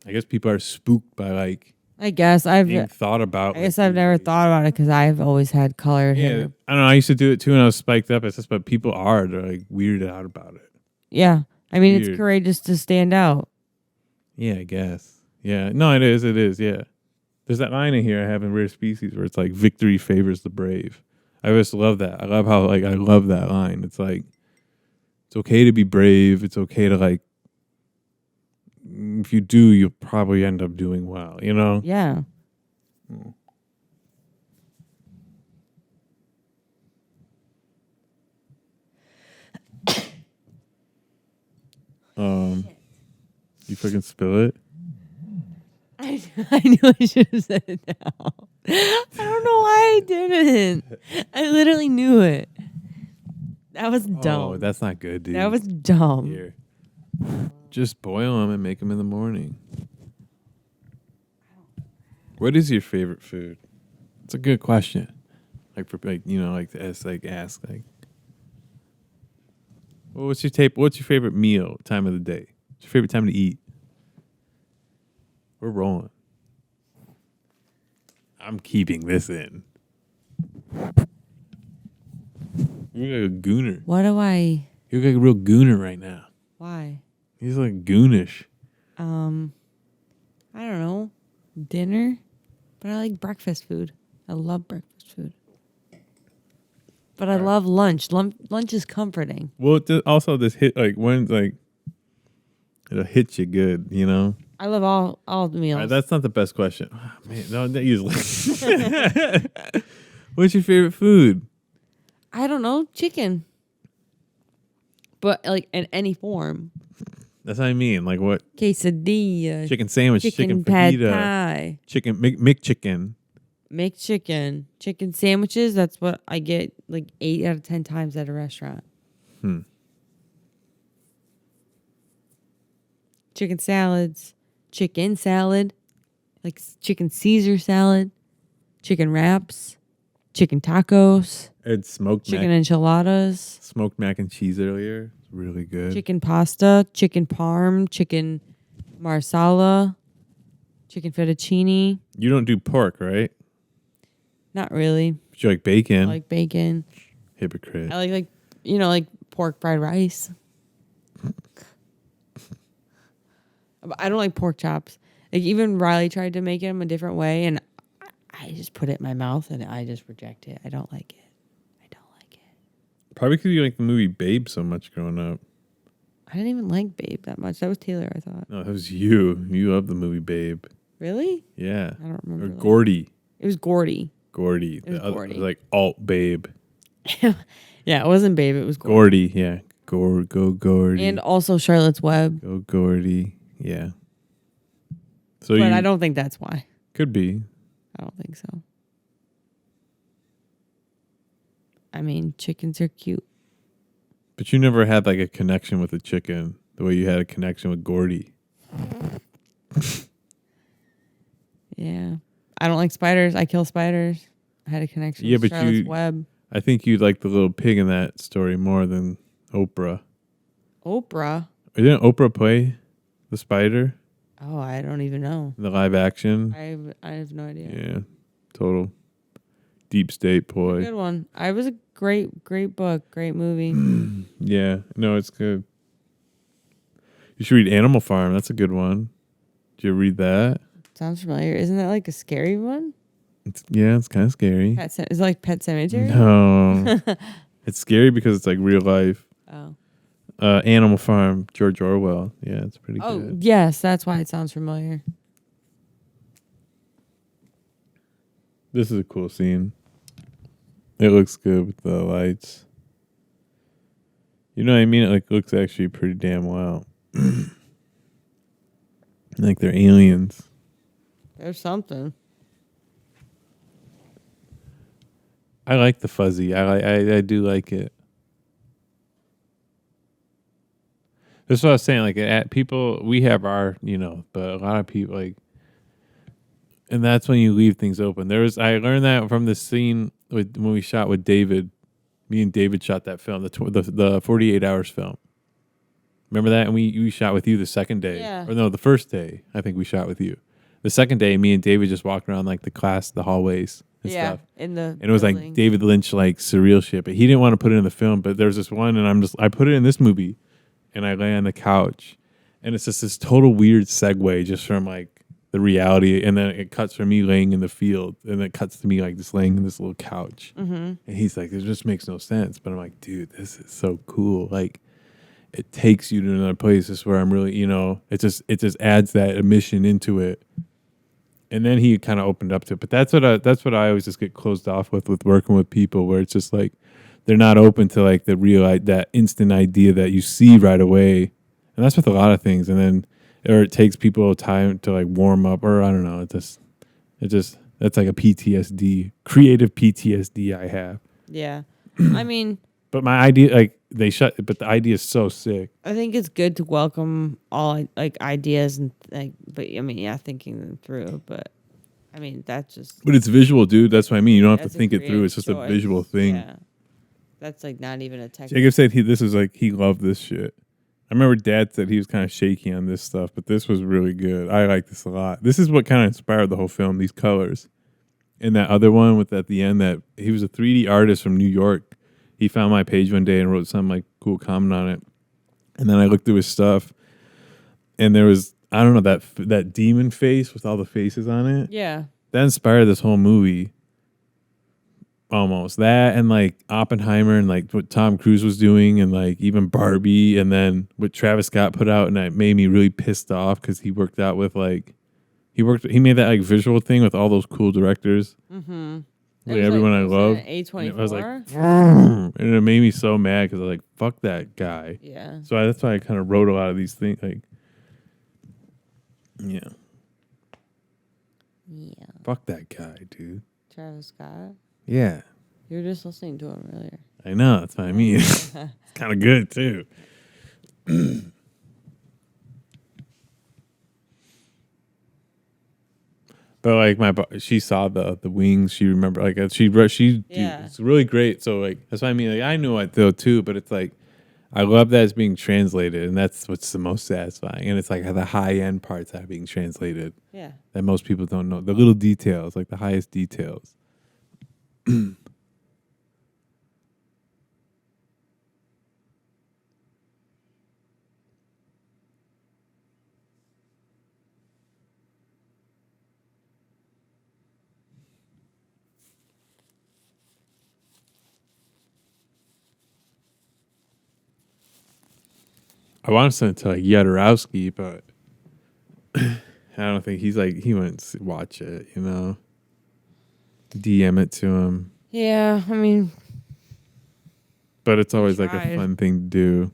I guess people are spooked by, like, I guess being thought about. I guess I've never thought about it because I've always had colored hair. I don't know. I used to do it, too, when I was spiked up. It's just, but people they're, like, weirded out about it. Yeah. I mean, it's courageous to stand out. Yeah, I guess. Yeah. No, it is. It is. Yeah. There's that line in here I have in Rare Species where it's, like, victory favors the brave. I just love that. I love how, like, I love that line. It's like, it's okay to be brave. It's okay to, like, if you do, you'll probably end up doing well, Yeah. You fucking spill it? I knew I should have said it now. I don't know why I didn't. I literally knew it. That was dumb. Oh, that's not good, dude. That was dumb. Here. Just boil them and make them in the morning. What is your favorite food? It's a good question. Like for like to ask like. Well, what's your favorite meal time of the day? What's your favorite time to eat? We're rolling. I'm keeping this in. You look like a gooner. What do I? You look like a real gooner right now. Why? He's like goonish. I don't know. Dinner, but I like breakfast food. I love breakfast food. But I love lunch. Lunch is comforting. Well, also this hit like when like it'll hit you good, I love all the meals. That's not the best question. Oh, man, no, that usually. What's your favorite food? I don't know, chicken. But like in any form. That's what I mean. Like what? Quesadilla. Chicken sandwich, chicken pad fajita, thai. chicken McChicken. McChicken, chicken sandwiches. That's what I get like 8 out of 10 times at a restaurant. Chicken salads, chicken salad, like chicken Caesar salad, chicken wraps, chicken tacos. It's chicken enchiladas, smoked mac and cheese earlier. It's really good. Chicken pasta, chicken parm, chicken marsala, chicken fettuccine. You don't do pork, right? Not really. But you like bacon. I like bacon. Hypocrite. I like pork fried rice. I don't like pork chops. Like even Riley tried to make them a different way, and I just put it in my mouth and I just reject it. I don't like it. Probably because you like the movie Babe so much growing up. I didn't even like Babe that much. That was Taylor, I thought. No, that was you. You love the movie Babe. Really? Yeah. I don't remember. Or Gordy. It was Gordy. Gordy. It was Gordy. It was like alt Babe. Yeah, it wasn't Babe. It was Gordy. Yeah. Go Gordy. And also Charlotte's Web. Go Gordy. Yeah. So but I don't think that's why. Could be. I don't think so. I mean, chickens are cute. But you never had like a connection with a chicken the way you had a connection with Gordy. Yeah. I don't like spiders. I kill spiders. I had a connection with Charlotte's Web. I think you like the little pig in that story more than Oprah. Oprah? Didn't Oprah play the spider? Oh, I don't even know. The live action? I have no idea. Yeah. Total deep state ploy. Good one. It was a great book, great movie. Yeah. No, it's good. You should read Animal Farm. That's a good one. Did you read that? Sounds familiar. Isn't that like a scary one? It's kind of scary. Is it like Pet Sematary? No. It's scary because it's like real life. Oh. Animal Farm, George Orwell. Yeah, it's pretty good. Oh, yes. That's why it sounds familiar. This is a cool scene. It looks good with the lights. You know what I mean? It like looks actually pretty damn well. Like they're aliens. There's something. I like the fuzzy. I do like it. That's what I was saying. Like at people, we have our, but a lot of people like, and that's when you leave things open. I learned that from the scene when we shot with David. Me and David shot that film, the 48 Hours film. Remember that? And we shot with you the second day. Yeah. Or no, the first day, I think we shot with you. The second day, me and David just walked around like the hallways and stuff. And it was like David Lynch, like surreal shit. But he didn't want to put it in the film. But there's this one, and I put it in this movie. And I lay on the couch. And it's just this total weird segue just from like the reality. And then it cuts from me laying in the field. And it cuts to me like just laying in this little couch. Mm-hmm. And he's like, it just makes no sense. But I'm like, dude, this is so cool. Like, it takes you to another place. This is where I'm really, it just adds that emission into it. And then he kind of opened up to it. But that's what I always just get closed off with working with people, where it's just like they're not open to like the real, that instant idea that you see right away. And that's with a lot of things. And then, or it takes people time to like warm up, or I don't know. It just that's like a PTSD, creative PTSD I have. Yeah. I mean, but my idea, like but the idea is so sick. I think it's good to welcome all like ideas and like, but I mean, yeah, thinking them through. But I mean, that's just. But it's visual, dude. That's what I mean. You don't have to think it through. It's just choice. A visual thing. Yeah, that's like not even a technical. Jacob said he loved this shit. I remember Dad said he was kind of shaky on this stuff, but this was really good. I like this a lot. This is what kind of inspired the whole film. These colors, and that other one with at the end that he was a 3D artist from New York. He found my page one day and wrote some like cool comment on it. And then I looked through his stuff, and there was, I don't know, that demon face with all the faces on it. Yeah. That inspired this whole movie. Almost. That and like Oppenheimer and like what Tom Cruise was doing and like even Barbie and then what Travis Scott put out, and that made me really pissed off because he worked out with like, he made that like visual thing with all those cool directors. Mm-hmm. Like everyone I love. A24. I was like, and it made me so mad because I was like, fuck that guy. Yeah. So that's why I kind of wrote a lot of these things. Like, yeah. Yeah. Fuck that guy, dude. Travis Scott. Yeah. You were just listening to him earlier. I know. That's what I mean. It's kind of good, too. But like she saw the wings. She remembered like dude, it's really great. So like that's what I mean. Like I knew it though too, but it's like I love that it's being translated, and that's what's the most satisfying. And it's like the high end parts that are being translated. Yeah, that most people don't know. The little details, like the highest details. I want to send it to like Jodorowsky, but I don't think he wouldn't watch it, you know. DM it to him. Yeah, I mean, but it's always like a fun thing to do.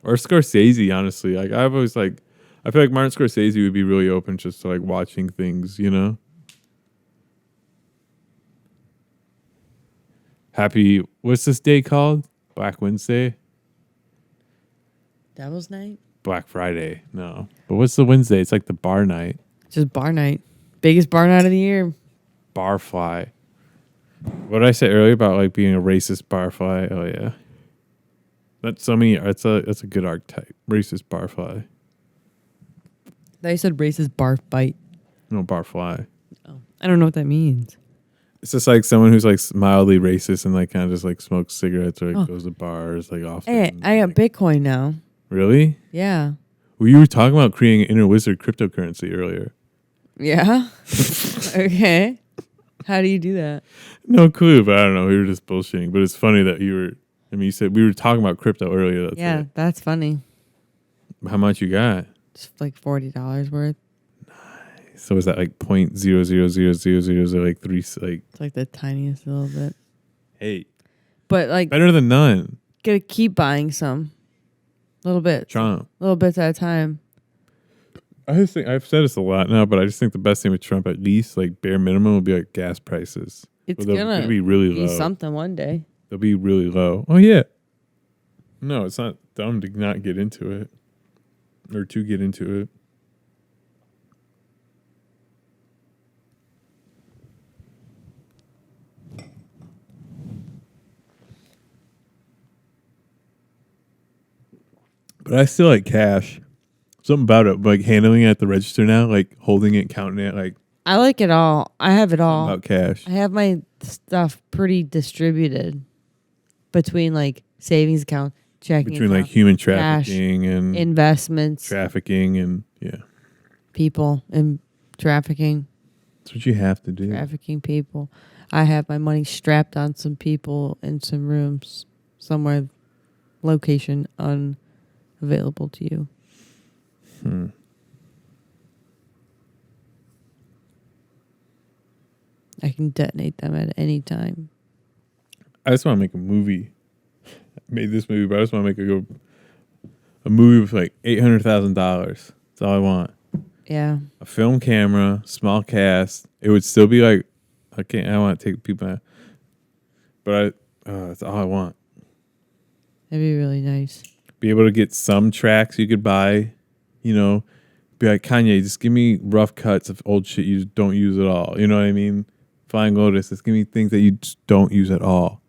Or Scorsese, honestly. Like I've always like, I feel like Martin Scorsese would be really open just to like watching things, you know. What's this day called? Black Wednesday? Devil's Night? Black Friday. No. But what's the Wednesday? It's like the bar night. Just bar night. Biggest bar night of the year. Barfly. What did I say earlier about like being a racist barfly? Oh yeah. That's a good archetype. Racist barfly. They said racist barf bite. No, barfly. Oh. I don't know what that means. It's just like someone who's like mildly racist and like kind of just like smokes cigarettes or like goes to bars like often. Hey, I got Bitcoin now. Really? Yeah. Well, you were talking about creating an inner wizard cryptocurrency earlier. Yeah. Okay. How do you do that? No clue, but I don't know. We were just bullshitting. But it's funny that you said we were talking about crypto earlier. That's funny. How much you got? Just like $40 worth. Nice. So is that like 0.00000 like three like? It's like the tiniest little bit. Hey. But like better than none. Gotta keep buying some. Little bit. Trump. Little bits at a time. I just think I've said this a lot now, but I just think the best thing with Trump, at least like bare minimum, would be like gas prices. It's gonna be really low. Something one day. They'll be really low. Oh yeah. No, it's not dumb to not get into it, or to get into it. But I still like cash. Something about it, like handling it at the register now, like holding it, counting it, like. I like it all. I have it all. About cash. I have my stuff pretty distributed between like savings account, checking between account, like human trafficking cash, and investments, trafficking and people and trafficking. That's what you have to do. Trafficking people. I have my money strapped on some people in some rooms somewhere, location unavailable to you. I can detonate them at any time. I just want to make a movie. I made this movie, but I just want to make a movie with like $800,000. That's all I want. Yeah. A film camera, small cast. It would still be like, I want to take people out. But that's all I want. That'd be really nice. Be able to get some tracks you could buy, you know. Be like, Kanye, just give me rough cuts of old shit you just don't use at all. You know what I mean? Flying Lotus, just give me things that you just don't use at all.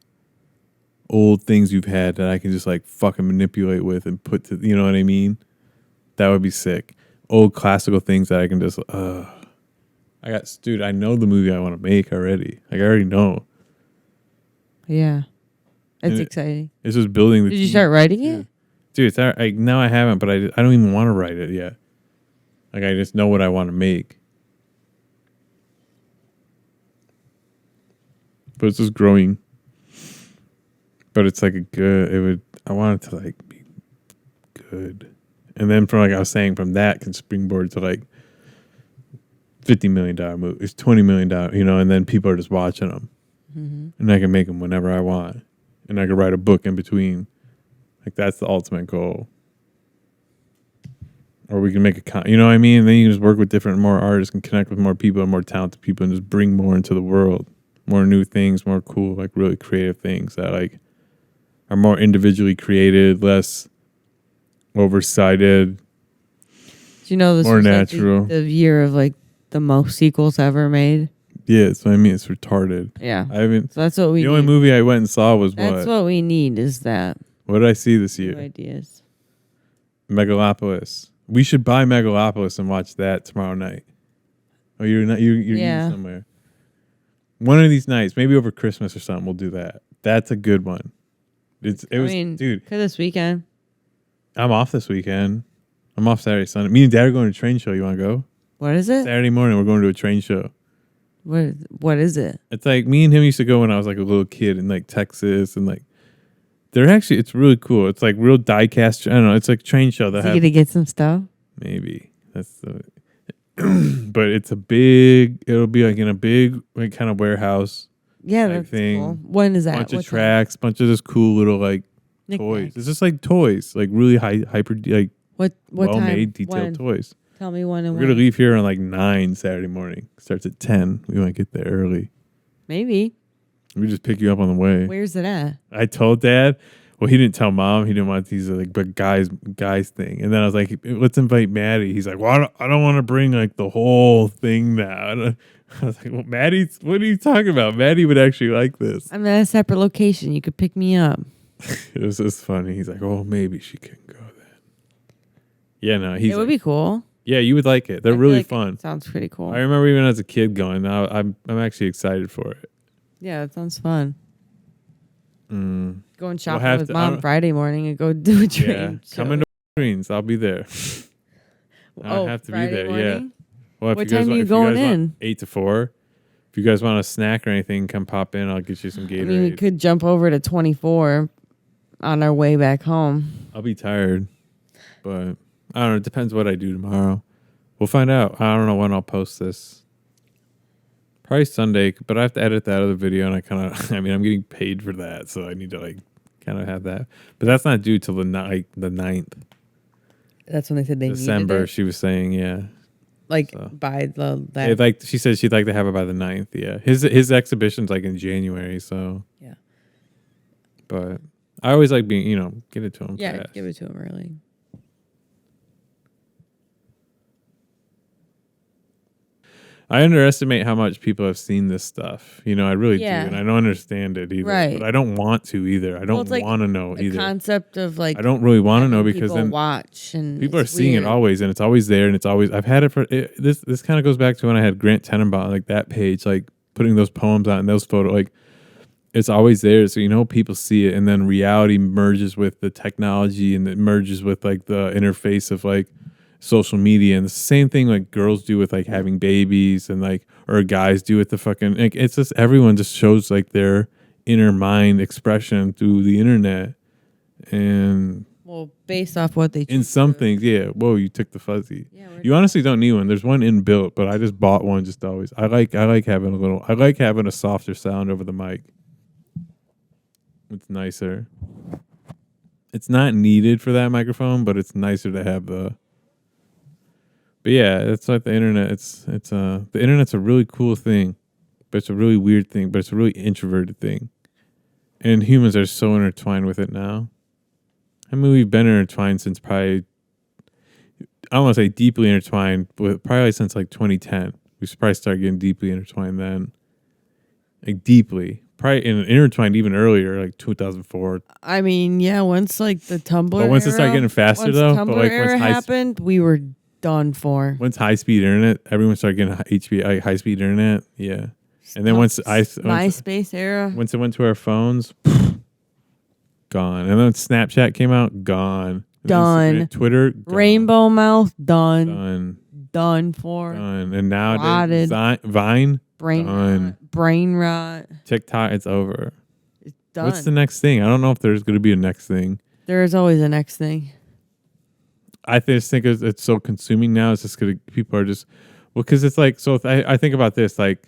Old things you've had that I can just like fucking manipulate with and put to, you know what I mean? That would be sick. Old classical things that I can just, dude, I know the movie I want to make already. Like, I already know. Yeah. It's exciting. It's just building the Did you start writing it? Dude, no, I haven't, but I don't even want to write it yet. Like, I just know what I want to make. But it's just growing. But it's like I want it to like be good. And then from like I was saying, from that can springboard to like $50 million movie. It's $20 million, you know, and then people are just watching them. Mm-hmm. And I can make them whenever I want. And I can write a book in between. Like, that's the ultimate goal. or we can make you know what I mean? And then you can just work with different, more artists and connect with more people and more talented people and just bring more into the world, more new things, more cool, like really creative things that like are more individually created, less oversighted. Do you know this more was natural. Like the year of like the most sequels ever made? Yeah, so I mean, it's retarded. Yeah, I haven't. So that's what we. The only movie I went and saw was That's what we need. Is that? What did I see this year? New ideas. Megalopolis. We should buy Megalopolis and watch that tomorrow night. Oh, you're not. You're eating somewhere. One of these nights, maybe over Christmas or something, we'll do that. That's a good one. Dude. For this weekend. I'm off this weekend. I'm off Saturday, Sunday. Me and Dad are going to a train show. You want to go? What is it? Saturday morning, we're going to a train show. What is it? It's like me and him used to go when I was like a little kid in like Texas and like they're actually, it's really cool. It's like real die-cast. I don't know. It's like a train show that you to get some stuff. Maybe that's the. But it's a big. It'll be like in a big like kind of warehouse. Yeah, that's thing. Cool. When is that? Bunch of tracks, bunch of this cool little like toys. It's just like toys, like really hyper like what well-made detailed toys. Tell me when and We're gonna leave here on like 9 Saturday morning. Starts at 10. We might get there early. Maybe. We just pick you up on the way. Where's it at? I told Dad. Well, he didn't tell Mom. He didn't want these like big guys thing. And then I was like, let's invite Maddie. He's like, well, I don't want to bring like the whole thing now. I was like, well, Maddie, what are you talking about? Maddie would actually like this. I'm at a separate location. You could pick me up. It was just funny. He's like, oh, maybe she can go then. Yeah, no, it would be cool. Yeah, you would like it. They're really fun. Sounds pretty cool. I remember even as a kid going. Now I'm actually excited for it. Yeah, that sounds fun. Going shopping with to, Mom Friday morning and go do a train. Yeah, come into Queens. I'll be there. I have to Friday be there. Morning? Yeah. Well, what time are you going in? 8 to 4. If you guys want a snack or anything, come pop in. I'll get you some Gatorade. I mean, we could jump over to 24 on our way back home. I'll be tired, but I don't know. It depends what I do tomorrow. We'll find out. I don't know when I'll post this. Probably Sunday, but I have to edit that other video, and I'm getting paid for that, so I need to like kind of have that. But that's not due till the 9th. That's when they said they December. needed it? She was saying, yeah. Like by that. Like she said, she'd like to have it by the 9th. Yeah, his exhibition's like in January, so yeah. But I always like being, get it to him. Yeah, fast. give it to him early. I underestimate how much people have seen this stuff. I really do, and I don't understand it either. Right. But I don't want to either. I don't want to know either. The concept of like I don't really want to know because then watch and people are seeing it always, and it's always there, and it's always. I've had it for this. This kind of goes back to when I had Grant Tenenbaum, like that page, like putting those poems out and those photos, like it's always there. So people see it, and then reality merges with the technology, and it merges with like the interface of like social media, and it's the same thing like girls do with like having babies, and like or guys do with the fucking like, it's just everyone just shows like their inner mind expression through the internet, and based off what they in some things, yeah. Whoa, you took the fuzzy. Yeah, you honestly don't need one. There's one inbuilt, but I just bought one just always. I like having a softer sound over the mic. It's nicer. It's not needed for that microphone, but it's nicer to have the. But yeah, it's like the internet. The internet's a really cool thing, but it's a really weird thing. But it's a really introverted thing, and humans are so intertwined with it now. I mean, we've been intertwined since probably. I don't want to say deeply intertwined, but probably since like 2010. We should probably start getting deeply intertwined then, like deeply. Probably intertwined even earlier, like 2004. I mean, yeah. Once like the Tumblr, but once it started getting faster though, Tumblr but like era happened, we were done for. Once high speed internet, everyone started getting high speed internet. Yeah, and then once MySpace era, once it went to our phones, gone. And then Snapchat came out, gone. Done. Twitter, gone. Rainbow Mouth, done. Done. Done for. Done. And nowadays, Vine, brain rot. TikTok, it's over. It's done. What's the next thing? I don't know if there's going to be a next thing. There is always a next thing. I just think it's so consuming now. It's just going to, people are just, because it's like, so if I think about this, like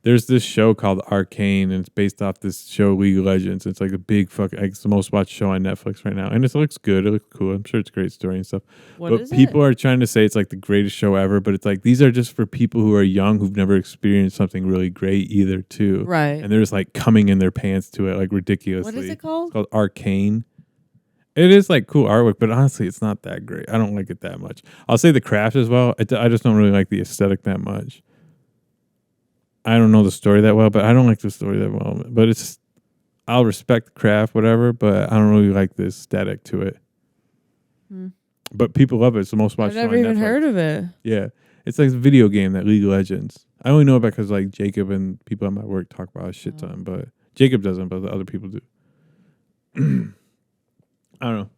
There's this show called Arcane, and it's based off this show League of Legends. It's like a big fucking, like, it's the most watched show on Netflix right now, and it looks good. It looks cool. I'm sure it's a great story and stuff. But people are trying to say it's like the greatest show ever, but it's like these are just for people who are young who've never experienced something really great either, too. Right. And they're just like coming in their pants to it like ridiculously. What is it called? It's called Arcane. It is like cool artwork, but honestly, it's not that great. I don't like it that much. I'll say the craft as well. I just don't really like the aesthetic that much. I don't know the story that well, but I don't like the story that well. But it's, I'll respect the craft, whatever, but I don't really like the aesthetic to it. But people love it. It's the most watched show on Netflix. I've never even heard of it. Yeah. It's like a video game, that League of Legends. I only know about because like Jacob and people at my work talk about it a shit ton, but Jacob doesn't, but the other people do. I don't know.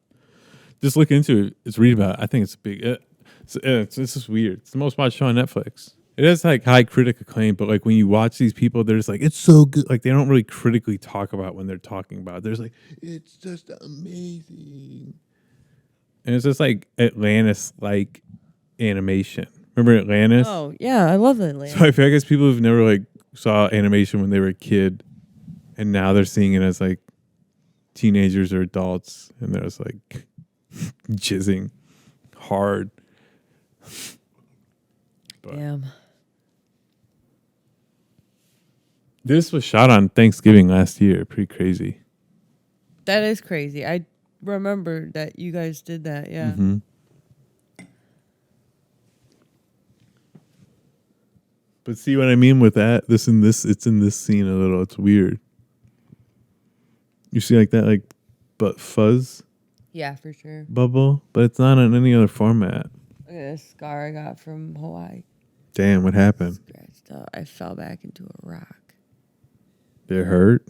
Just look into it. Just read about it. I think it's big. It's just weird. It's the most watched show on Netflix. It has like high critic acclaim, but like when you watch these people, they're just like, it's so good. Like they don't really critically talk about when they're talking about it. They're just like, it's just amazing. And it's just like Atlantis-like animation. Remember Atlantis? Oh, yeah. I love Atlantis. So I feel like it's people who've never like saw animation when they were a kid, and now they're seeing it as like teenagers or adults, and they're just like jizzing hard. But damn. This was shot on Thanksgiving last year. Pretty crazy. That is crazy. I remember that you guys did that. Yeah. Mm-hmm. But see what I mean with that? It's in this scene a little. It's weird. You see like that, like, but fuzz Yeah, for sure. bubble, but it's not in any other format. Look at this scar I got from Hawaii. Damn, what happened? Scratched up. I fell back into a rock. Did it hurt?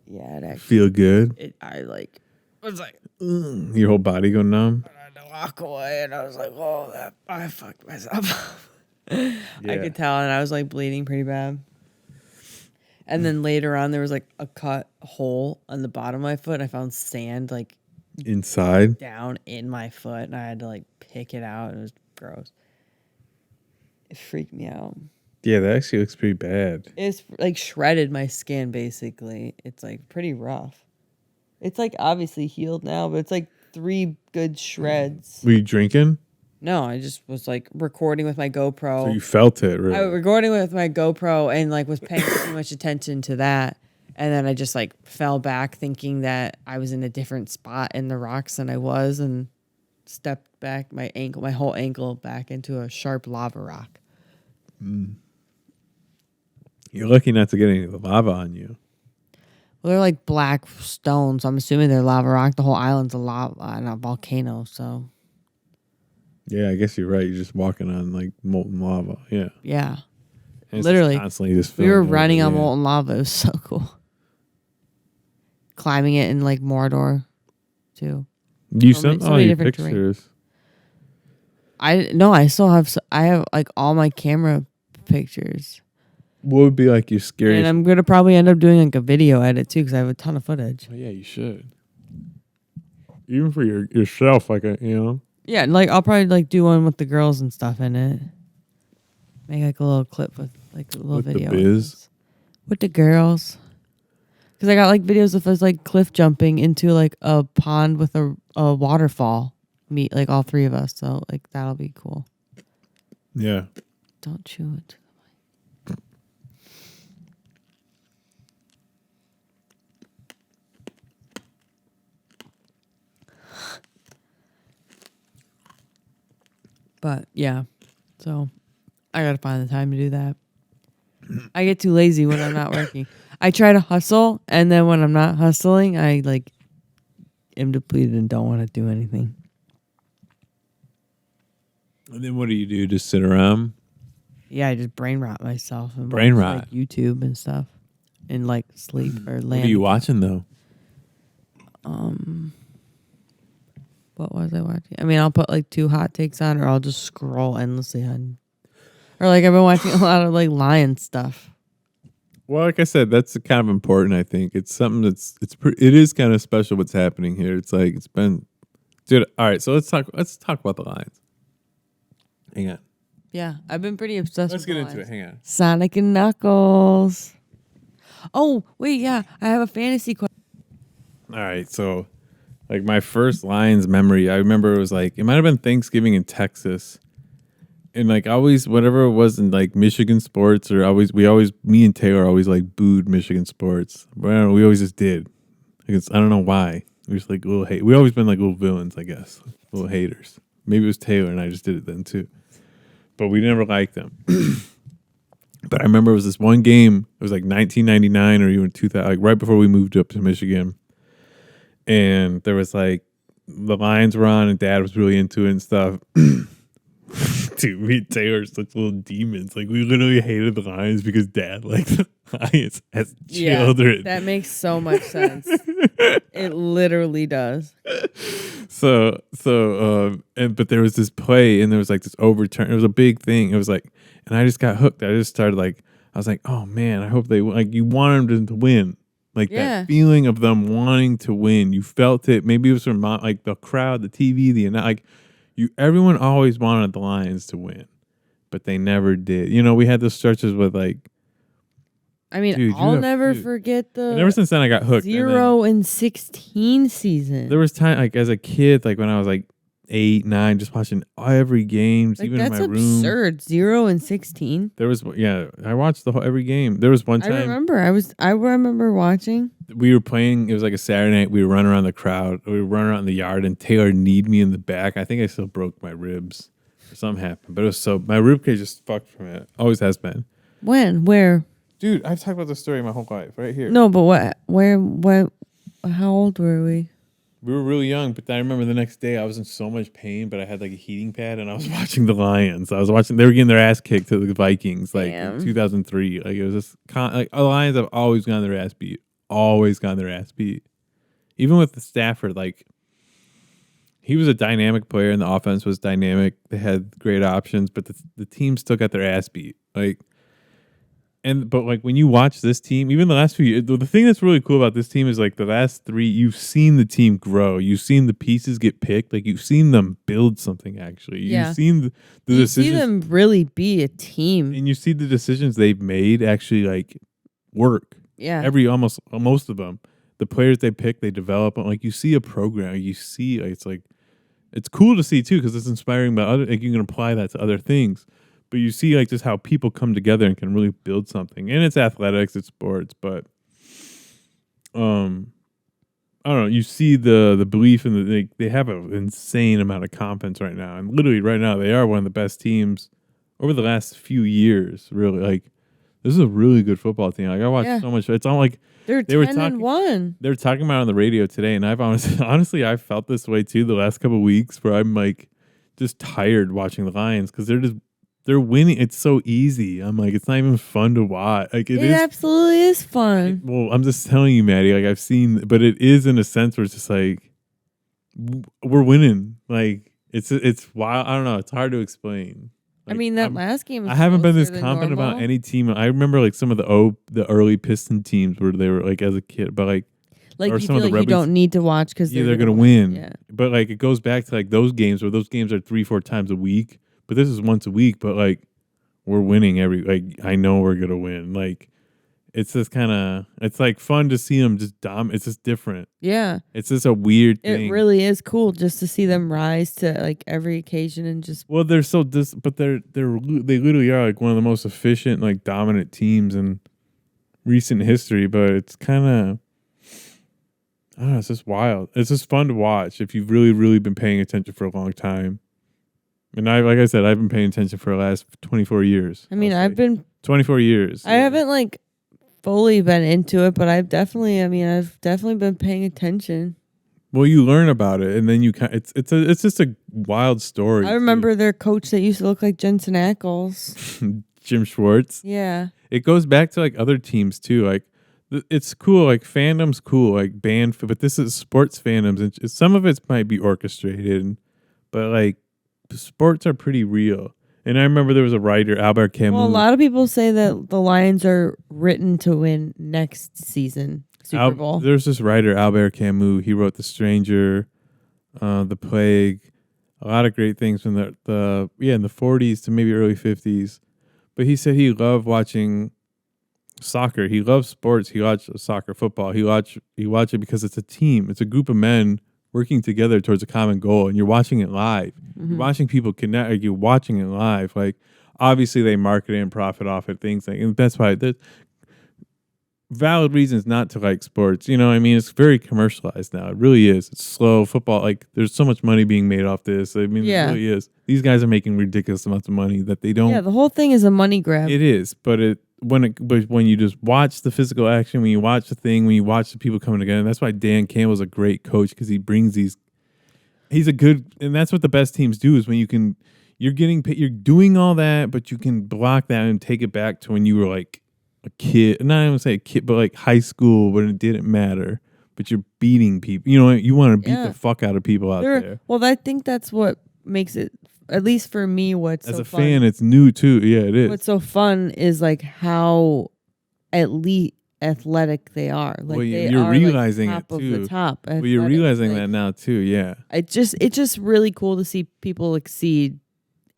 Yeah, it actually. Feel good? I like was like, Your whole body go numb? I had to walk away, and I was like, "Whoa, I fucked myself." I could tell, and I was like bleeding pretty bad. And then later on, there was like a cut hole on the bottom of my foot. And I found sand like Inside? down in my foot, and I had to like pick it out. It was gross. It freaked me out. Yeah, that actually looks pretty bad. It's like shredded my skin, basically. It's like pretty rough. It's like obviously healed now, but it's like 3 good shreds. Were you drinking? No, I just was like recording with my GoPro. So you felt it, right? I was recording with my GoPro and like was paying too much attention to that. And then I just like fell back thinking that I was in a different spot in the rocks than I was, and stepped back my whole ankle back into a sharp lava rock. You're lucky not to get any lava on you. Well, they're like black stones. So I'm assuming they're lava rock. The whole island's a lava and a volcano. So Yeah, I guess you're right. You're just walking on like molten lava. Yeah. yeah, And it's literally. constantly just We were filling over, running on yeah. molten lava. It was so cool. Climbing it in like Mordor, too. You So sent many all your different terrain. pictures. I still have. I have like all my camera pictures, What would be like your scariest? and I'm gonna probably end up doing like a video edit too because I have a ton of footage. Oh, yeah, you should. Even for yourself, like Yeah, like I'll probably like do one with the girls and stuff in it. Make like a little clip with like a little With the video biz? with the girls. Because I got like videos of us like cliff jumping into like a pond with a waterfall. Meet like all 3 of us, so like that'll be cool. Yeah. Don't chew it. But yeah, so I gotta find the time to do that. I get too lazy when I'm not working. I try to hustle, and then when I'm not hustling, I like am depleted and don't want to do anything. And then what do you do? Just sit around? Yeah, I just brain rot myself and Brain watch, rot. like, YouTube and stuff, and like sleep or What land. are you watching though? What was I watching? I mean, I'll put like 2 hot takes on, or I'll just scroll endlessly on. Or like I've been watching a lot of like lion stuff. Well, like I said, that's kind of important. I think it's something it is kind of special what's happening here. It's like dude. All right, so let's talk about the Lions. Hang on. Yeah, I've been pretty obsessed Let's with get into it. Hang on. Sonic and Knuckles. Oh, wait, yeah. I have a fantasy question. All right, so like my first Lions memory, I remember it was like it might have been Thanksgiving in Texas, and like always whatever it was in like Michigan sports or me and Taylor always like booed Michigan sports. But I don't know, we always just did. Like I don't know why. We just like little hate. We always been like little villains, I guess, little haters. Maybe it was Taylor and I just did it then too. But we never liked them. But I remember it was this one game. It was like 1999 or even 2000, like right before we moved up to Michigan. And there was like the Lions were on, and Dad was really into it and stuff. Dude, me and Taylor are such little demons. Like we literally hated the Lions because Dad liked the Lions as children. That makes so much sense. It literally does. But there was this play, and there was like this overturn. It was a big thing. It was like, and I just got hooked. I just started like, I was like, oh man, I hope they like. You want them to win. Like that feeling of them wanting to win. You felt it. Maybe it was from like the crowd, the TV, everyone always wanted the Lions to win, but they never did. You know, we had those stretches with like. I mean, dude, I'll never forget the. And ever since then, I got hooked. 0-16 season. There was time, like as a kid, like when I was like 8, 9, just watching every game, like, even in my room. That's absurd. 0-16. There was, I watched every game. There was one time. I remember watching. We were playing. It was like a Saturday night. We were running around the crowd. We were running around in the yard, and Taylor kneed me in the back. I think I still broke my ribs, or something happened. But it was my ribcage just fucked from it. Always has been. When? Where? Dude, I've talked about this story my whole life. Right here. No, but what? Where? What? How old were we? We were really young, but I remember the next day I was in so much pain, but I had like a heating pad and I was watching the Lions. They were getting their ass kicked to the Vikings like in 2003. Like it was just the Lions have always gotten their ass beat. Always gotten their ass beat. Even with the Stafford, like he was a dynamic player and the offense was dynamic. They had great options, but the team still got their ass beat. But when you watch this team, even the last few years, the thing that's really cool about this team is like the last 3, you've seen the team grow. You've seen the pieces get picked. Like you've seen them build something actually. Yeah. You've seen the decisions. You see them really be a team. And you see the decisions they've made actually like work. Yeah. Most of them. The players they pick, they develop. Like you see a program. You see it's cool to see too because it's inspiring by other, like you can apply that to other things. But you see, like, just how people come together and can really build something. And it's athletics, it's sports, but I don't know. You see the belief in they have an insane amount of confidence right now, and literally right now they are one of the best teams over the last few years. Really, like this is a really good football team. Like I watched so much. It's not like they were 10-1. They were talking about it on the radio today, and I've honestly I felt this way too the last couple of weeks, where I'm like just tired watching the Lions because they're winning. It's so easy. I'm like, it's not even fun to watch. Like it absolutely is fun. Well, I'm just telling you, Maddie. Like I've seen, but it is in a sense where it's just like we're winning. Like it's wild. I don't know. It's hard to explain. Like, I mean, that last game. I haven't been this confident about any team. I remember like some of the early Piston teams where they were like as a kid, but like you feel like you don't need to watch because they're gonna win. Yeah. But like it goes back to like those games where those games are 3-4 times a week. But this is once a week, but like we're winning I know we're gonna win. Like it's just it's like fun to see them just it's just different. Yeah. It's just a weird thing. It really is cool just to see them rise to like every occasion and just they're so but they literally are like one of the most efficient, like dominant teams in recent history, but it's I don't know, it's just wild. It's just fun to watch if you've really, really been paying attention for a long time. And like I said, I've been paying attention for the last 24 years. I mean, I've been 24 years. I haven't like fully been into it, but I've definitely been paying attention. Well, you learn about it, and then it's just a wild story. I remember their coach that used to look like Jensen Ackles, Jim Schwartz. Yeah, it goes back to like other teams too. Like it's cool, like fandom's cool, like band, but this is sports fandoms, and some of it might be orchestrated, but like. Sports are pretty real. And I remember there was a writer, Albert Camus. Well, a lot of people say that the Lions are written to win next season Super Bowl. There's this writer, Albert Camus. He wrote The Stranger, The Plague, a lot of great things from the in the 40s to maybe early 50s. But he said he loved watching soccer. He loves sports. He watched soccer, football. He watched it because it's a team. It's a group of men working together towards a common goal, and you're watching it live. Mm-hmm. You're watching people connect. Like, you're watching it live. Like, obviously they market it and profit off it. Things like, and that's why there's valid reasons not to like sports. You know what I mean? It's very commercialized now. It really is. It's slow. Football, like, there's so much money being made off this. I mean, it really is. These guys are making ridiculous amounts of money that they don't. Yeah, the whole thing is a money grab. It is, but when you just watch the physical action, when you watch the thing, when you watch the people coming together, and that's why Dan Campbell's a great coach, because he brings these. He's a good, and that's what the best teams do, is when you're doing all that, but you can block that and take it back to when you were like a kid. Not even say a kid, but like high school, when it didn't matter. But you're beating people. You know, you want to beat the fuck out of people out there. Well, I think that's what makes it, at least for me, what's as so a fun. fan, it's new too. Yeah, it is. What's so fun is like how elite athletic they are. Like, you're realizing like top it too. Of the top. Well, you're realizing that now too. Yeah. It's just really cool to see people exceed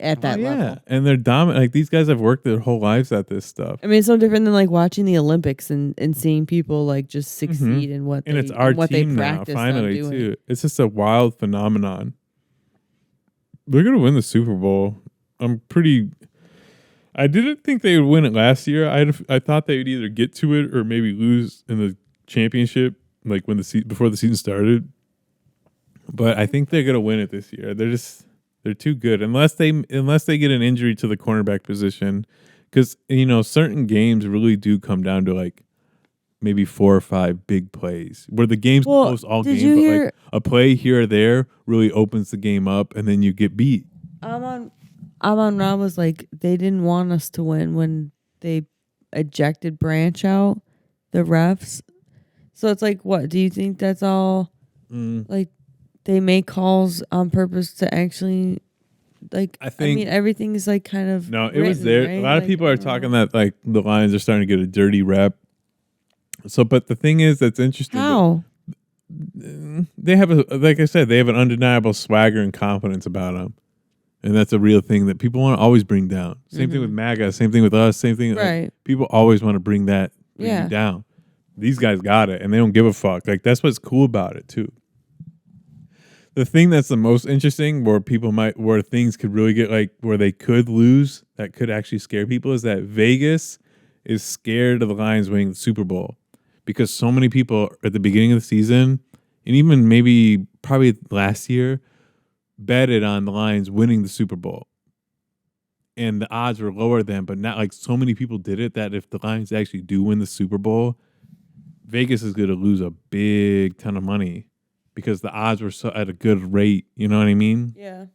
at that level. And they're dominant. Like, these guys have worked their whole lives at this stuff. I mean, it's no different than like watching the Olympics and seeing people like just succeed in what and they, it's our what team they now, practice finally, on doing. too. It's just a wild phenomenon. They're gonna win the Super Bowl. I didn't think they would win it last year. I thought they would either get to it or maybe lose in the championship, like before the season started. But I think they're gonna win it this year. They're too good, unless they get an injury to the cornerback position, because certain games really do come down to like maybe 4 or 5 big plays where the game's close all game, but like a play here or there really opens the game up, and then you get beat. Amon Ra was like, they didn't want us to win when they ejected Branch out, the refs. So it's like, what do you think that's all? Like, they make calls on purpose to actually, like, I mean, everything is like kind of it was there. Right? A lot of people are talking that like the Lions are starting to get a dirty rep. So, but the thing is that's interesting. How? They have like I said, they have an undeniable swagger and confidence about them, and that's a real thing that people want to always bring down. Same thing with MAGA. Same thing with us. Same thing. Right. Like, people always want to bring you down. These guys got it, and they don't give a fuck. Like, that's what's cool about it too. The thing that's the most interesting, where things could really get like where they could lose, that could actually scare people, is that Vegas is scared of the Lions winning the Super Bowl, because so many people at the beginning of the season, and even maybe probably last year, betted on the Lions winning the Super Bowl, and the odds were lower then. But not like so many people did it that if the Lions actually do win the Super Bowl, Vegas is going to lose a big ton of money, because the odds were so at a good rate. You know what I mean? Yeah.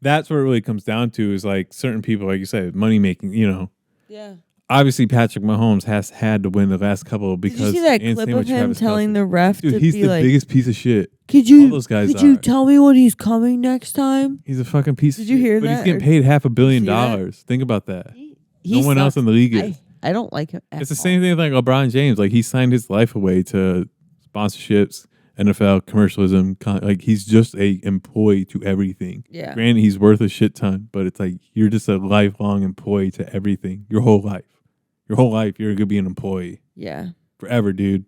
That's what it really comes down to, is like certain people, like you said, money making, Yeah. Obviously, Patrick Mahomes has had to win the last couple because. Did you see that clip of him telling the ref Dude, to he's be the like, biggest piece of shit. Could you tell me when he's coming next time? He's a fucking piece of shit. Did you hear but that? He's getting paid $500 million. Think about that. No one else in the league is. I don't like him. It's the same thing with like LeBron James. Like, he signed his life away to sponsorships, NFL, commercialism. Like, he's just a employee to everything. Yeah. Granted, he's worth a shit ton, but it's like you're just a lifelong employee to everything. Your whole life. Your whole life, you're going to be an employee. Yeah. Forever, dude.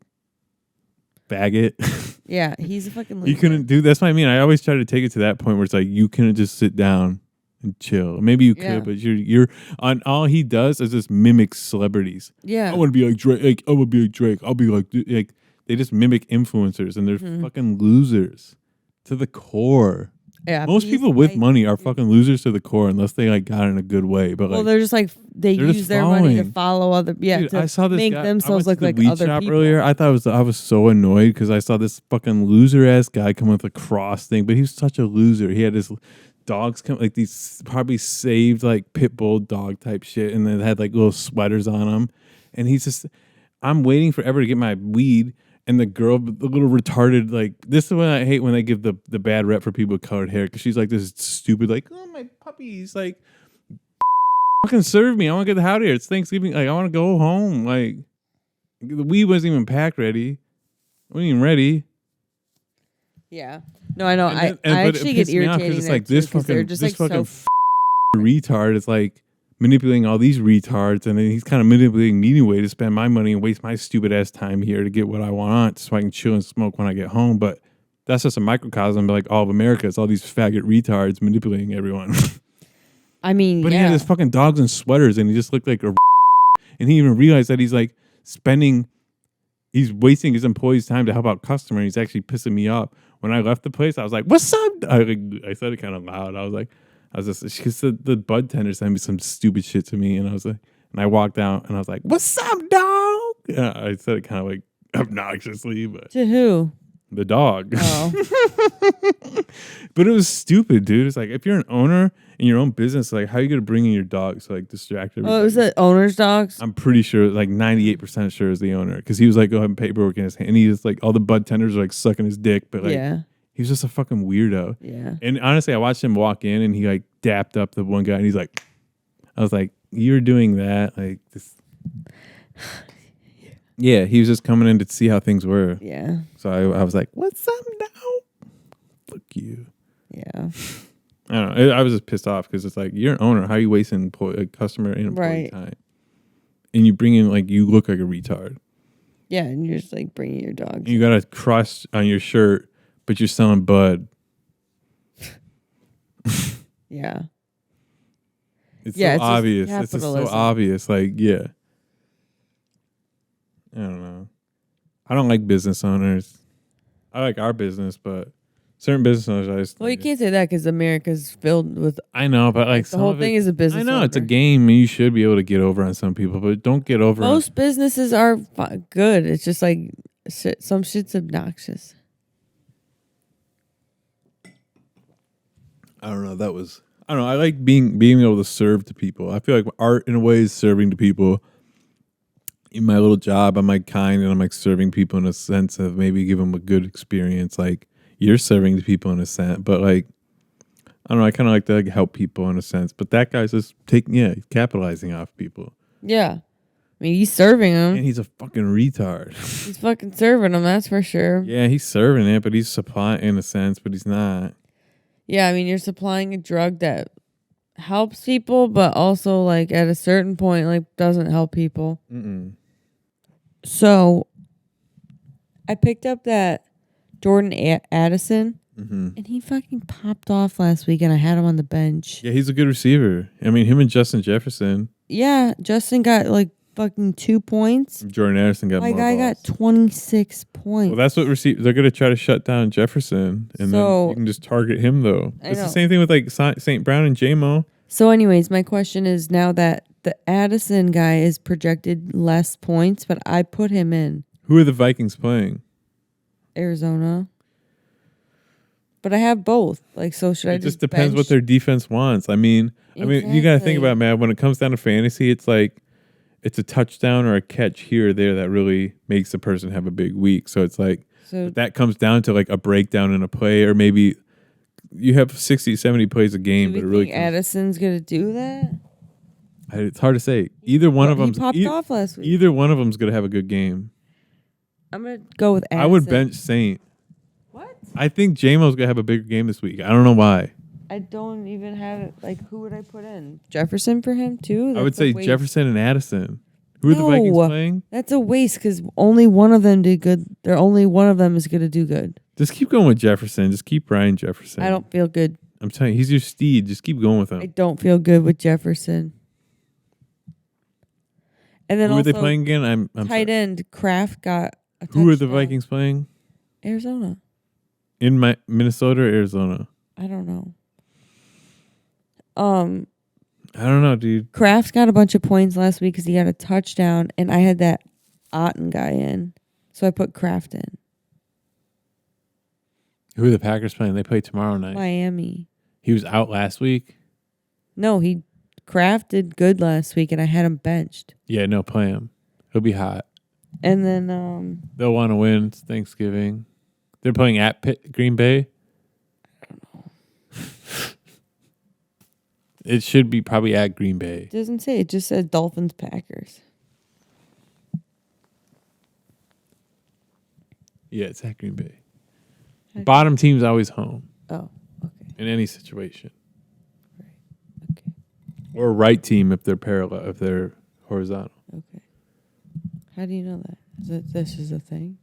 Faggot. Yeah, he's a fucking loser. You couldn't do, that's what I mean. I always try to take it to that point where it's like, you couldn't just sit down and chill. Maybe you could, but you're on, all he does is just mimic celebrities. Yeah. I want to be like Drake. Like, I want to be like Drake. I'll be like they just mimic influencers, and they're fucking losers to the core. Yeah, most people with money are fucking losers to the core, unless they like got in a good way. But they're just like they use their money to follow other. Yeah, dude, to I saw this make guy, themselves look like weed other shop people. Earlier, I was so annoyed because I saw this fucking loser ass guy come with a cross thing, but he was such a loser. He had his dogs come, like these probably saved like pit bull dog type shit, and then had like little sweaters on them, and he's just, I'm waiting forever to get my weed. And the girl, the little retarded, like, this is what I hate when they give the bad rep for people with colored hair, because she's like this stupid, like, oh, my puppies, like, fucking serve me. I want to get out of here. It's Thanksgiving. Like, I want to go home. Like, the weed wasn't even packed ready. It wasn't even ready. Yeah. No, I know. And I but it actually get pissed me off irritating it's there like too, this 'cause they're fucking just this like fucking so retard is like manipulating all these retards, and then he's kind of manipulating me anyway to spend my money and waste my stupid ass time here to get what I want so I can chill and smoke when I get home. But that's just a microcosm of like all of America. It's all these faggot retards manipulating everyone. I mean, But he yeah. had his fucking dogs and sweaters, and he just looked like a. And he even realized that he's like he's wasting his employees' time to help out customer. And he's actually pissing me off. When I left the place, I was like, "What's up?" I said it kind of loud. I was just because the bud tender sent me some stupid shit to me, and I was like, and I walked out, and I was like, "What's up, dog?" Yeah, I said it kind of like obnoxiously, but To who? the dog. Oh. But it was stupid, dude. It's like if you're an owner in your own business, like how are you gonna bring in your dogs to like distract everybody? Oh, was it owner's dogs? I'm pretty sure, like 98% sure, is the owner because he was like having paperwork in his hand. And he was like all the bud tenders are like sucking his dick, but like he was just a fucking weirdo. Yeah. And honestly, I watched him walk in and he like dapped up the one guy and he's like, I was like, you're doing that, like this. Yeah, he was just coming in to see how things were. Yeah. So I was like, what's up now? Fuck you. Yeah. I don't know. I was just pissed off because it's like, you're an owner. How are you wasting customer and employee time? And you bring in, like, you look like a retard. Yeah, and you're just like bringing your dogs. And you got a cross on your shirt, but you're selling bud. Yeah. It's so obvious. It's just so obvious. Like, yeah. I don't know. I don't like business owners. I like our business, but certain business owners, I just. Well, you can't say that because America's filled with. I know, but like the whole thing is a business. I know owner. it's a game, and you should be able to get over on some people, but don't get over. Most businesses are good. It's just like some shit's obnoxious. I don't know. I don't know. I like being able to serve to people. I feel like art, in a way, is serving to people. In my little job, I'm like kind, and I'm like serving people in a sense of maybe give them a good experience. Like you're serving to people in a sense, but like I don't know. I kind of like to like help people in a sense, but that guy's just he's capitalizing off people. Yeah, I mean he's serving them, and he's a fucking retard. He's fucking serving them, that's for sure. Yeah, he's serving it, but he's supplying in a sense, but he's not. Yeah, I mean you're supplying a drug that helps people, but also like at a certain point, like doesn't help people. Mm-mm. So, I picked up that Jordan Addison, and he fucking popped off last week, and I had him on the bench. Yeah, he's a good receiver. I mean, him and Justin Jefferson. Yeah, Justin got like fucking 2 points. Jordan Addison got more balls. My guy got 26 points. Well, that's what they're going to try to shut down Jefferson, and then you can just target him, though. It's the same thing with like St. Brown and J-Mo. So anyways, my question is now that the Addison guy is projected less points, but I put him in. Who are the Vikings playing? Arizona. But I have both. Like, so should I just depends what their defense wants. I mean, you got to think about it, man. When it comes down to fantasy, it's like it's a touchdown or a catch here or there that really makes the person have a big week. So it's like that comes down to like a breakdown in a play, or maybe you have 60, 70 plays a game, but it really Addison's going to do that? It's hard to say. Either one of them popped off last week. Either one of them's going to have a good game. I'm going to go with Addison. I would bench Saint. What? I think J-Mo's going to have a bigger game this week. I don't know why. I don't even have it. Like, who would I put in? Jefferson for him, too? I would say Jefferson and Addison. Who are the Vikings playing? That's a waste because only one of them did good. Only one of them is going to do good. Just keep going with Jefferson. Just keep Ryan Jefferson. I don't feel good. I'm telling you, he's your steed. Just keep going with him. I don't feel good with Jefferson. And then who are they playing again? I'm tight end Kraft got a touchdown. Who are the Vikings playing? Arizona. In Minnesota or Arizona? I don't know. I don't know, dude. Kraft got a bunch of points last week because he got a touchdown, and I had that Otten guy in, so I put Kraft in. Who are the Packers playing? They play tomorrow night. Miami. He was out last week? No, Kraft did good last week, and I had him benched. Yeah, no, play him. He'll be hot. And then they'll want to win. It's Thanksgiving. They're playing at Green Bay. I don't know. It should be probably at Green Bay. It doesn't say. It just says Dolphins Packers. Yeah, it's at Green Bay. Bottom team's always home Oh, okay. in any situation. Right. Okay. Or right team if they're parallel, if they're horizontal. Okay. How do you know that? This is a thing?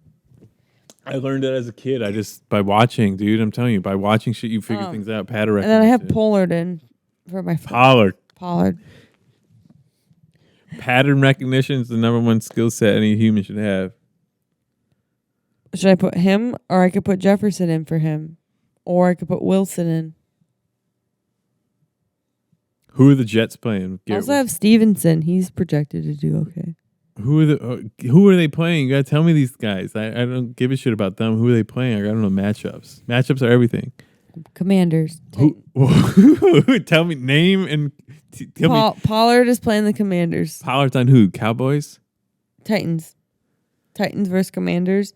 I learned that as a kid. By watching, dude. I'm telling you, by watching shit, you figure things out. Pattern And then I have recognition. Pollard in for my Pollard. Pattern recognition is the number one skill set any human should have. Should I put him, or I could put Jefferson in for him, or I could put Wilson in? Who are the Jets playing? I also have Stevenson. He's projected to do okay. Who are they playing? You gotta tell me these guys. I don't give a shit about them. Who are they playing? I gotta know matchups. Matchups are everything. Commanders. Tell me name and tell me. Pollard is playing the Commanders. Pollard's on who? Cowboys? Titans versus Commanders.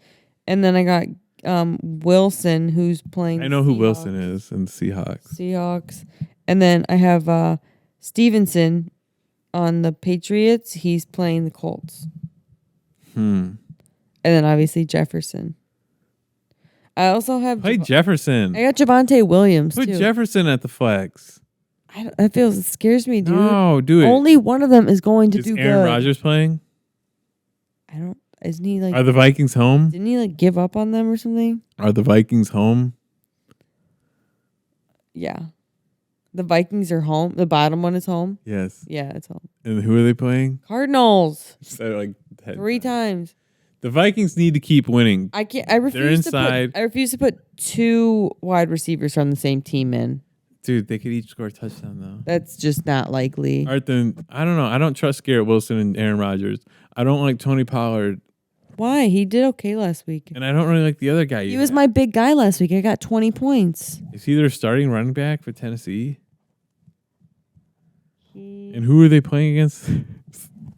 And then I got Wilson, who's playing. I know who Wilson is in the Seahawks. And then I have Stevenson on the Patriots. He's playing the Colts. And then obviously Jefferson. I also have Jefferson. I got Javonte Williams Put too. Jefferson at the flex. It scares me, dude. No, do it. Only one of them is going to do good. Is Aaron Rodgers playing? Isn't he like? Are the Vikings home? Didn't he like give up on them or something? Are the Vikings home? Yeah. The Vikings are home. The bottom one is home. Yes. Yeah, it's home. And who are they playing? Cardinals. So like 3 times. The Vikings need to keep winning. I can't. I refuse to put 2 wide receivers from the same team in. Dude, they could each score a touchdown though. That's just not likely. All right, then I don't know. I don't trust Garrett Wilson and Aaron Rodgers. I don't like Tony Pollard. Why? He did okay last week. And I don't really like the other guy. He was my big guy last week. I got 20 points. Is he their starting running back for Tennessee? And who are they playing against?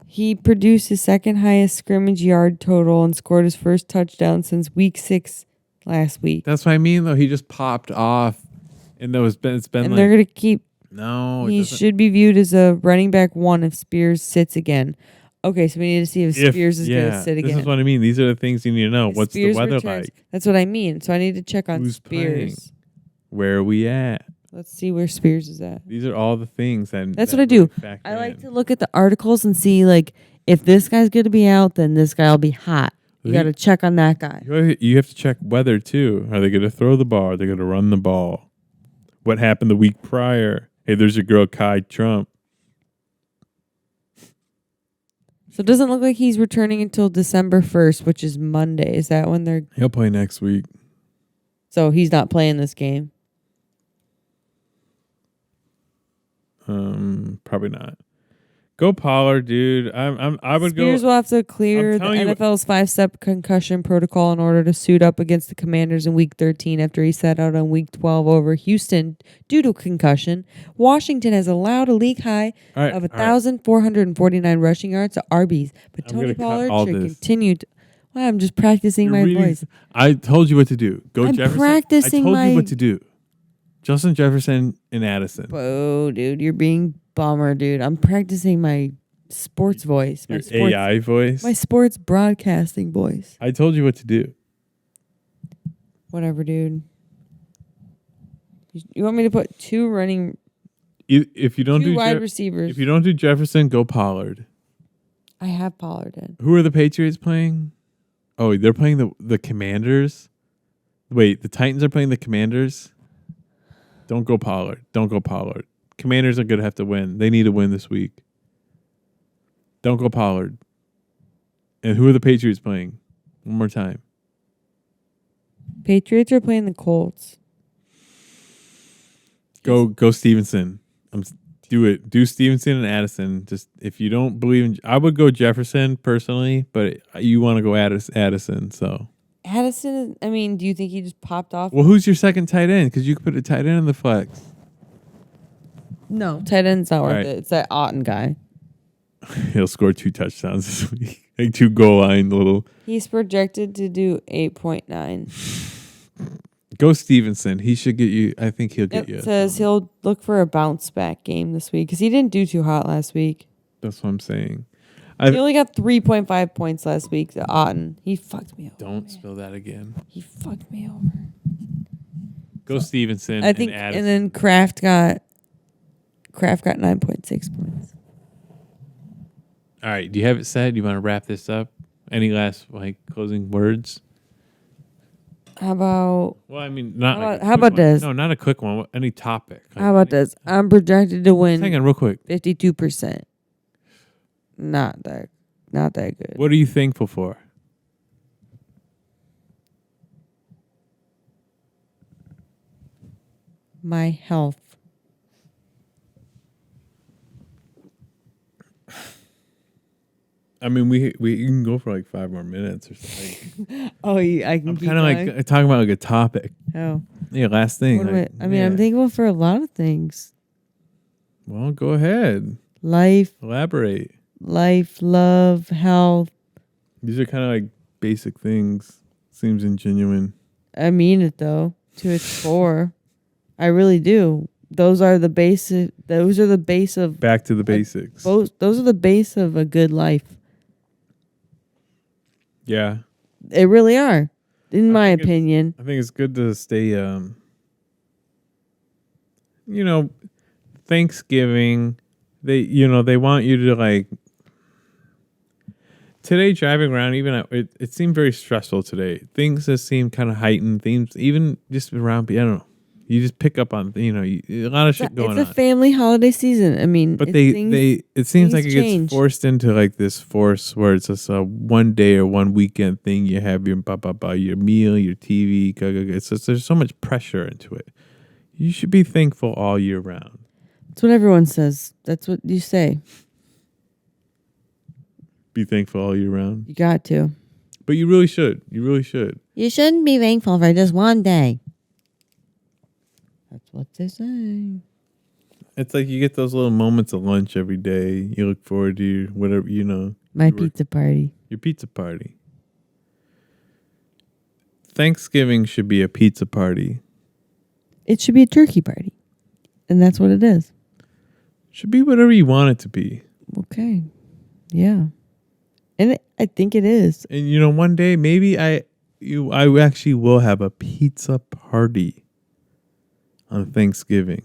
He produced his second highest scrimmage yard total and scored his first touchdown since week 6 last week. That's what I mean, though. He just popped off. And it's been and they're going to keep. No. He should be viewed as a running back 1 if Spears sits again. Okay, so we need to see if Spears is going to sit again. This is what I mean. These are the things you need to know. What's Spears the weather returns. like? That's what I mean. So I need to check on Who's Spears. Playing? Where are we at? Let's see where Spears is at. These are all the things. That's what I do. I like to look at the articles and see, like, if this guy's going to be out, then this guy will be hot. You got to check on that guy. You have to check weather, too. Are they going to throw the ball? Are they going to run the ball? What happened the week prior? Hey, there's your girl, Kai Trump. So it doesn't look like he's returning until December 1st, which is Monday. Is that when they're... He'll play next week. So he's not playing this game? Probably not. Go Pollard, dude. I would Spears will have to clear the NFL's 5-step concussion protocol in order to suit up against the Commanders in Week 13 after he sat out on Week 12 over Houston due to concussion. Washington has allowed a league high of 1,449 rushing yards to Arby's, but Tony Pollard should continue to... Well, I'm just practicing my voice. I told you what to do. Go Jefferson. Practicing I told you what to do. Justin Jefferson and Addison. Whoa, dude. You're being bummer, dude. I'm practicing my sports voice. Your AI voice? My sports broadcasting voice. I told you what to do. Whatever, dude. You want me to put 2 running... If you don't do wide receivers. If you don't do Jefferson, go Pollard. I have Pollard in. Who are the Patriots playing? Oh, they're playing the Commanders? Wait, the Titans are playing the Commanders? Don't go Pollard. Don't go Pollard. Commanders are going to have to win. They need to win this week. Don't go Pollard. And who are the Patriots playing? One more time. Patriots are playing the Colts. Go Stevenson. Do it. Do Stevenson and Addison. Just if you don't believe in, I would go Jefferson personally, but you want to go Addison. So Addison. I mean, do you think he just popped off? Well, who's your second tight end? Because you could put a tight end in the flex. No, tight end's not worth it. It's that Otten guy. He'll score 2 touchdowns this week. Like 2 goal line little. He's projected to do 8.9. Go Stevenson. He should get you. I think he'll get you. It says he'll look for a bounce back game this week because he didn't do too hot last week. That's what I'm saying. He only got 3.5 points last week to Otten. He fucked me over. Don't spill that again. He fucked me over. Go Stevenson. I think, and Addison. and then Kraft got 9.6 points. All right. Do you have it set? Do you want to wrap this up? Any last closing words? How about? Well, I mean, not. How about this? No, not a quick one. Any topic. How about this? I'm projected to win. Hang on, real quick. 52%. Not that good. What are you thankful for? My health. I mean, we can go for 5 more minutes or something. Oh, I can. I'm keep kind of going? talking about a topic. Oh. Yeah, last thing. I'm thankful for a lot of things. Well, go ahead. Life, Elaborate. love, health. These are kind of basic things. Seems ingenuine. I mean it though, to its core. I really do. Those are the base of Back to the basics. those are the base of a good life. Yeah. They really are, in my opinion. I think it's good to stay, Thanksgiving, they want you to today driving around, it seemed very stressful today. Things just seem kind of heightened. Things, even just around, I don't know. You just pick up on, a lot of shit going on. It's a family holiday season. I mean, but it seems like it gets forced into this force where it's just a one day or one weekend thing. You have your your meal, your TV. It's just, there's so much pressure into it. You should be thankful all year round. That's what everyone says. That's what you say. Be thankful all year round. You got to. But you really should. You really should. You shouldn't be thankful for just one day. That's what they say. It's like you get those little moments of lunch every day. You look forward to your whatever, My pizza party. Your pizza party. Thanksgiving should be a pizza party. It should be a turkey party. And that's what it is. Should be whatever you want it to be. Okay. Yeah. And I think it is. And one day maybe I actually will have a pizza party on Thanksgiving.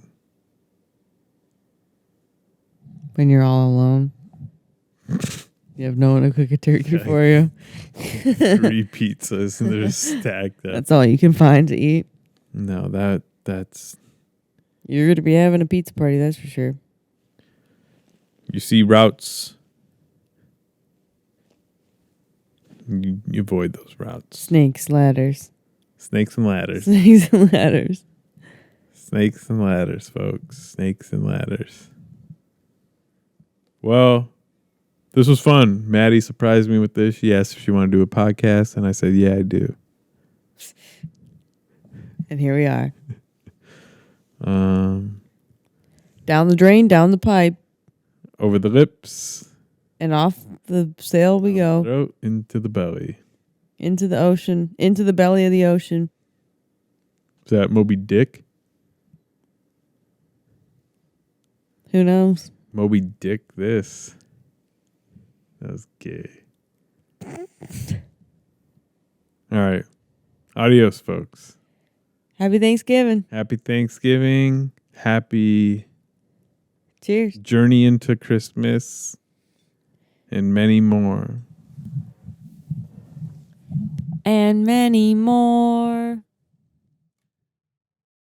When you're all alone. You have no one to cook a turkey for you. 3 pizzas and they're stacked up. That's all you can find to eat. No, that's... You're going to be having a pizza party, that's for sure. You see routes. You avoid those routes. Snakes, ladders. Snakes and ladders. Snakes and ladders. Snakes and ladders, folks. Snakes and ladders. Well, this was fun. Maddie surprised me with this. She asked if she wanted to do a podcast, and I said, yeah, I do. And here we are. Down the drain, down the pipe. Over the lips. And off the sail we go. Throat, into the belly. Into the ocean. Into the belly of the ocean. Is that Moby Dick? Who knows? Moby Dick this. That was gay. All right. Adios, folks. Happy Thanksgiving. Happy Thanksgiving. Happy Cheers. Journey into Christmas. And many more. And many more.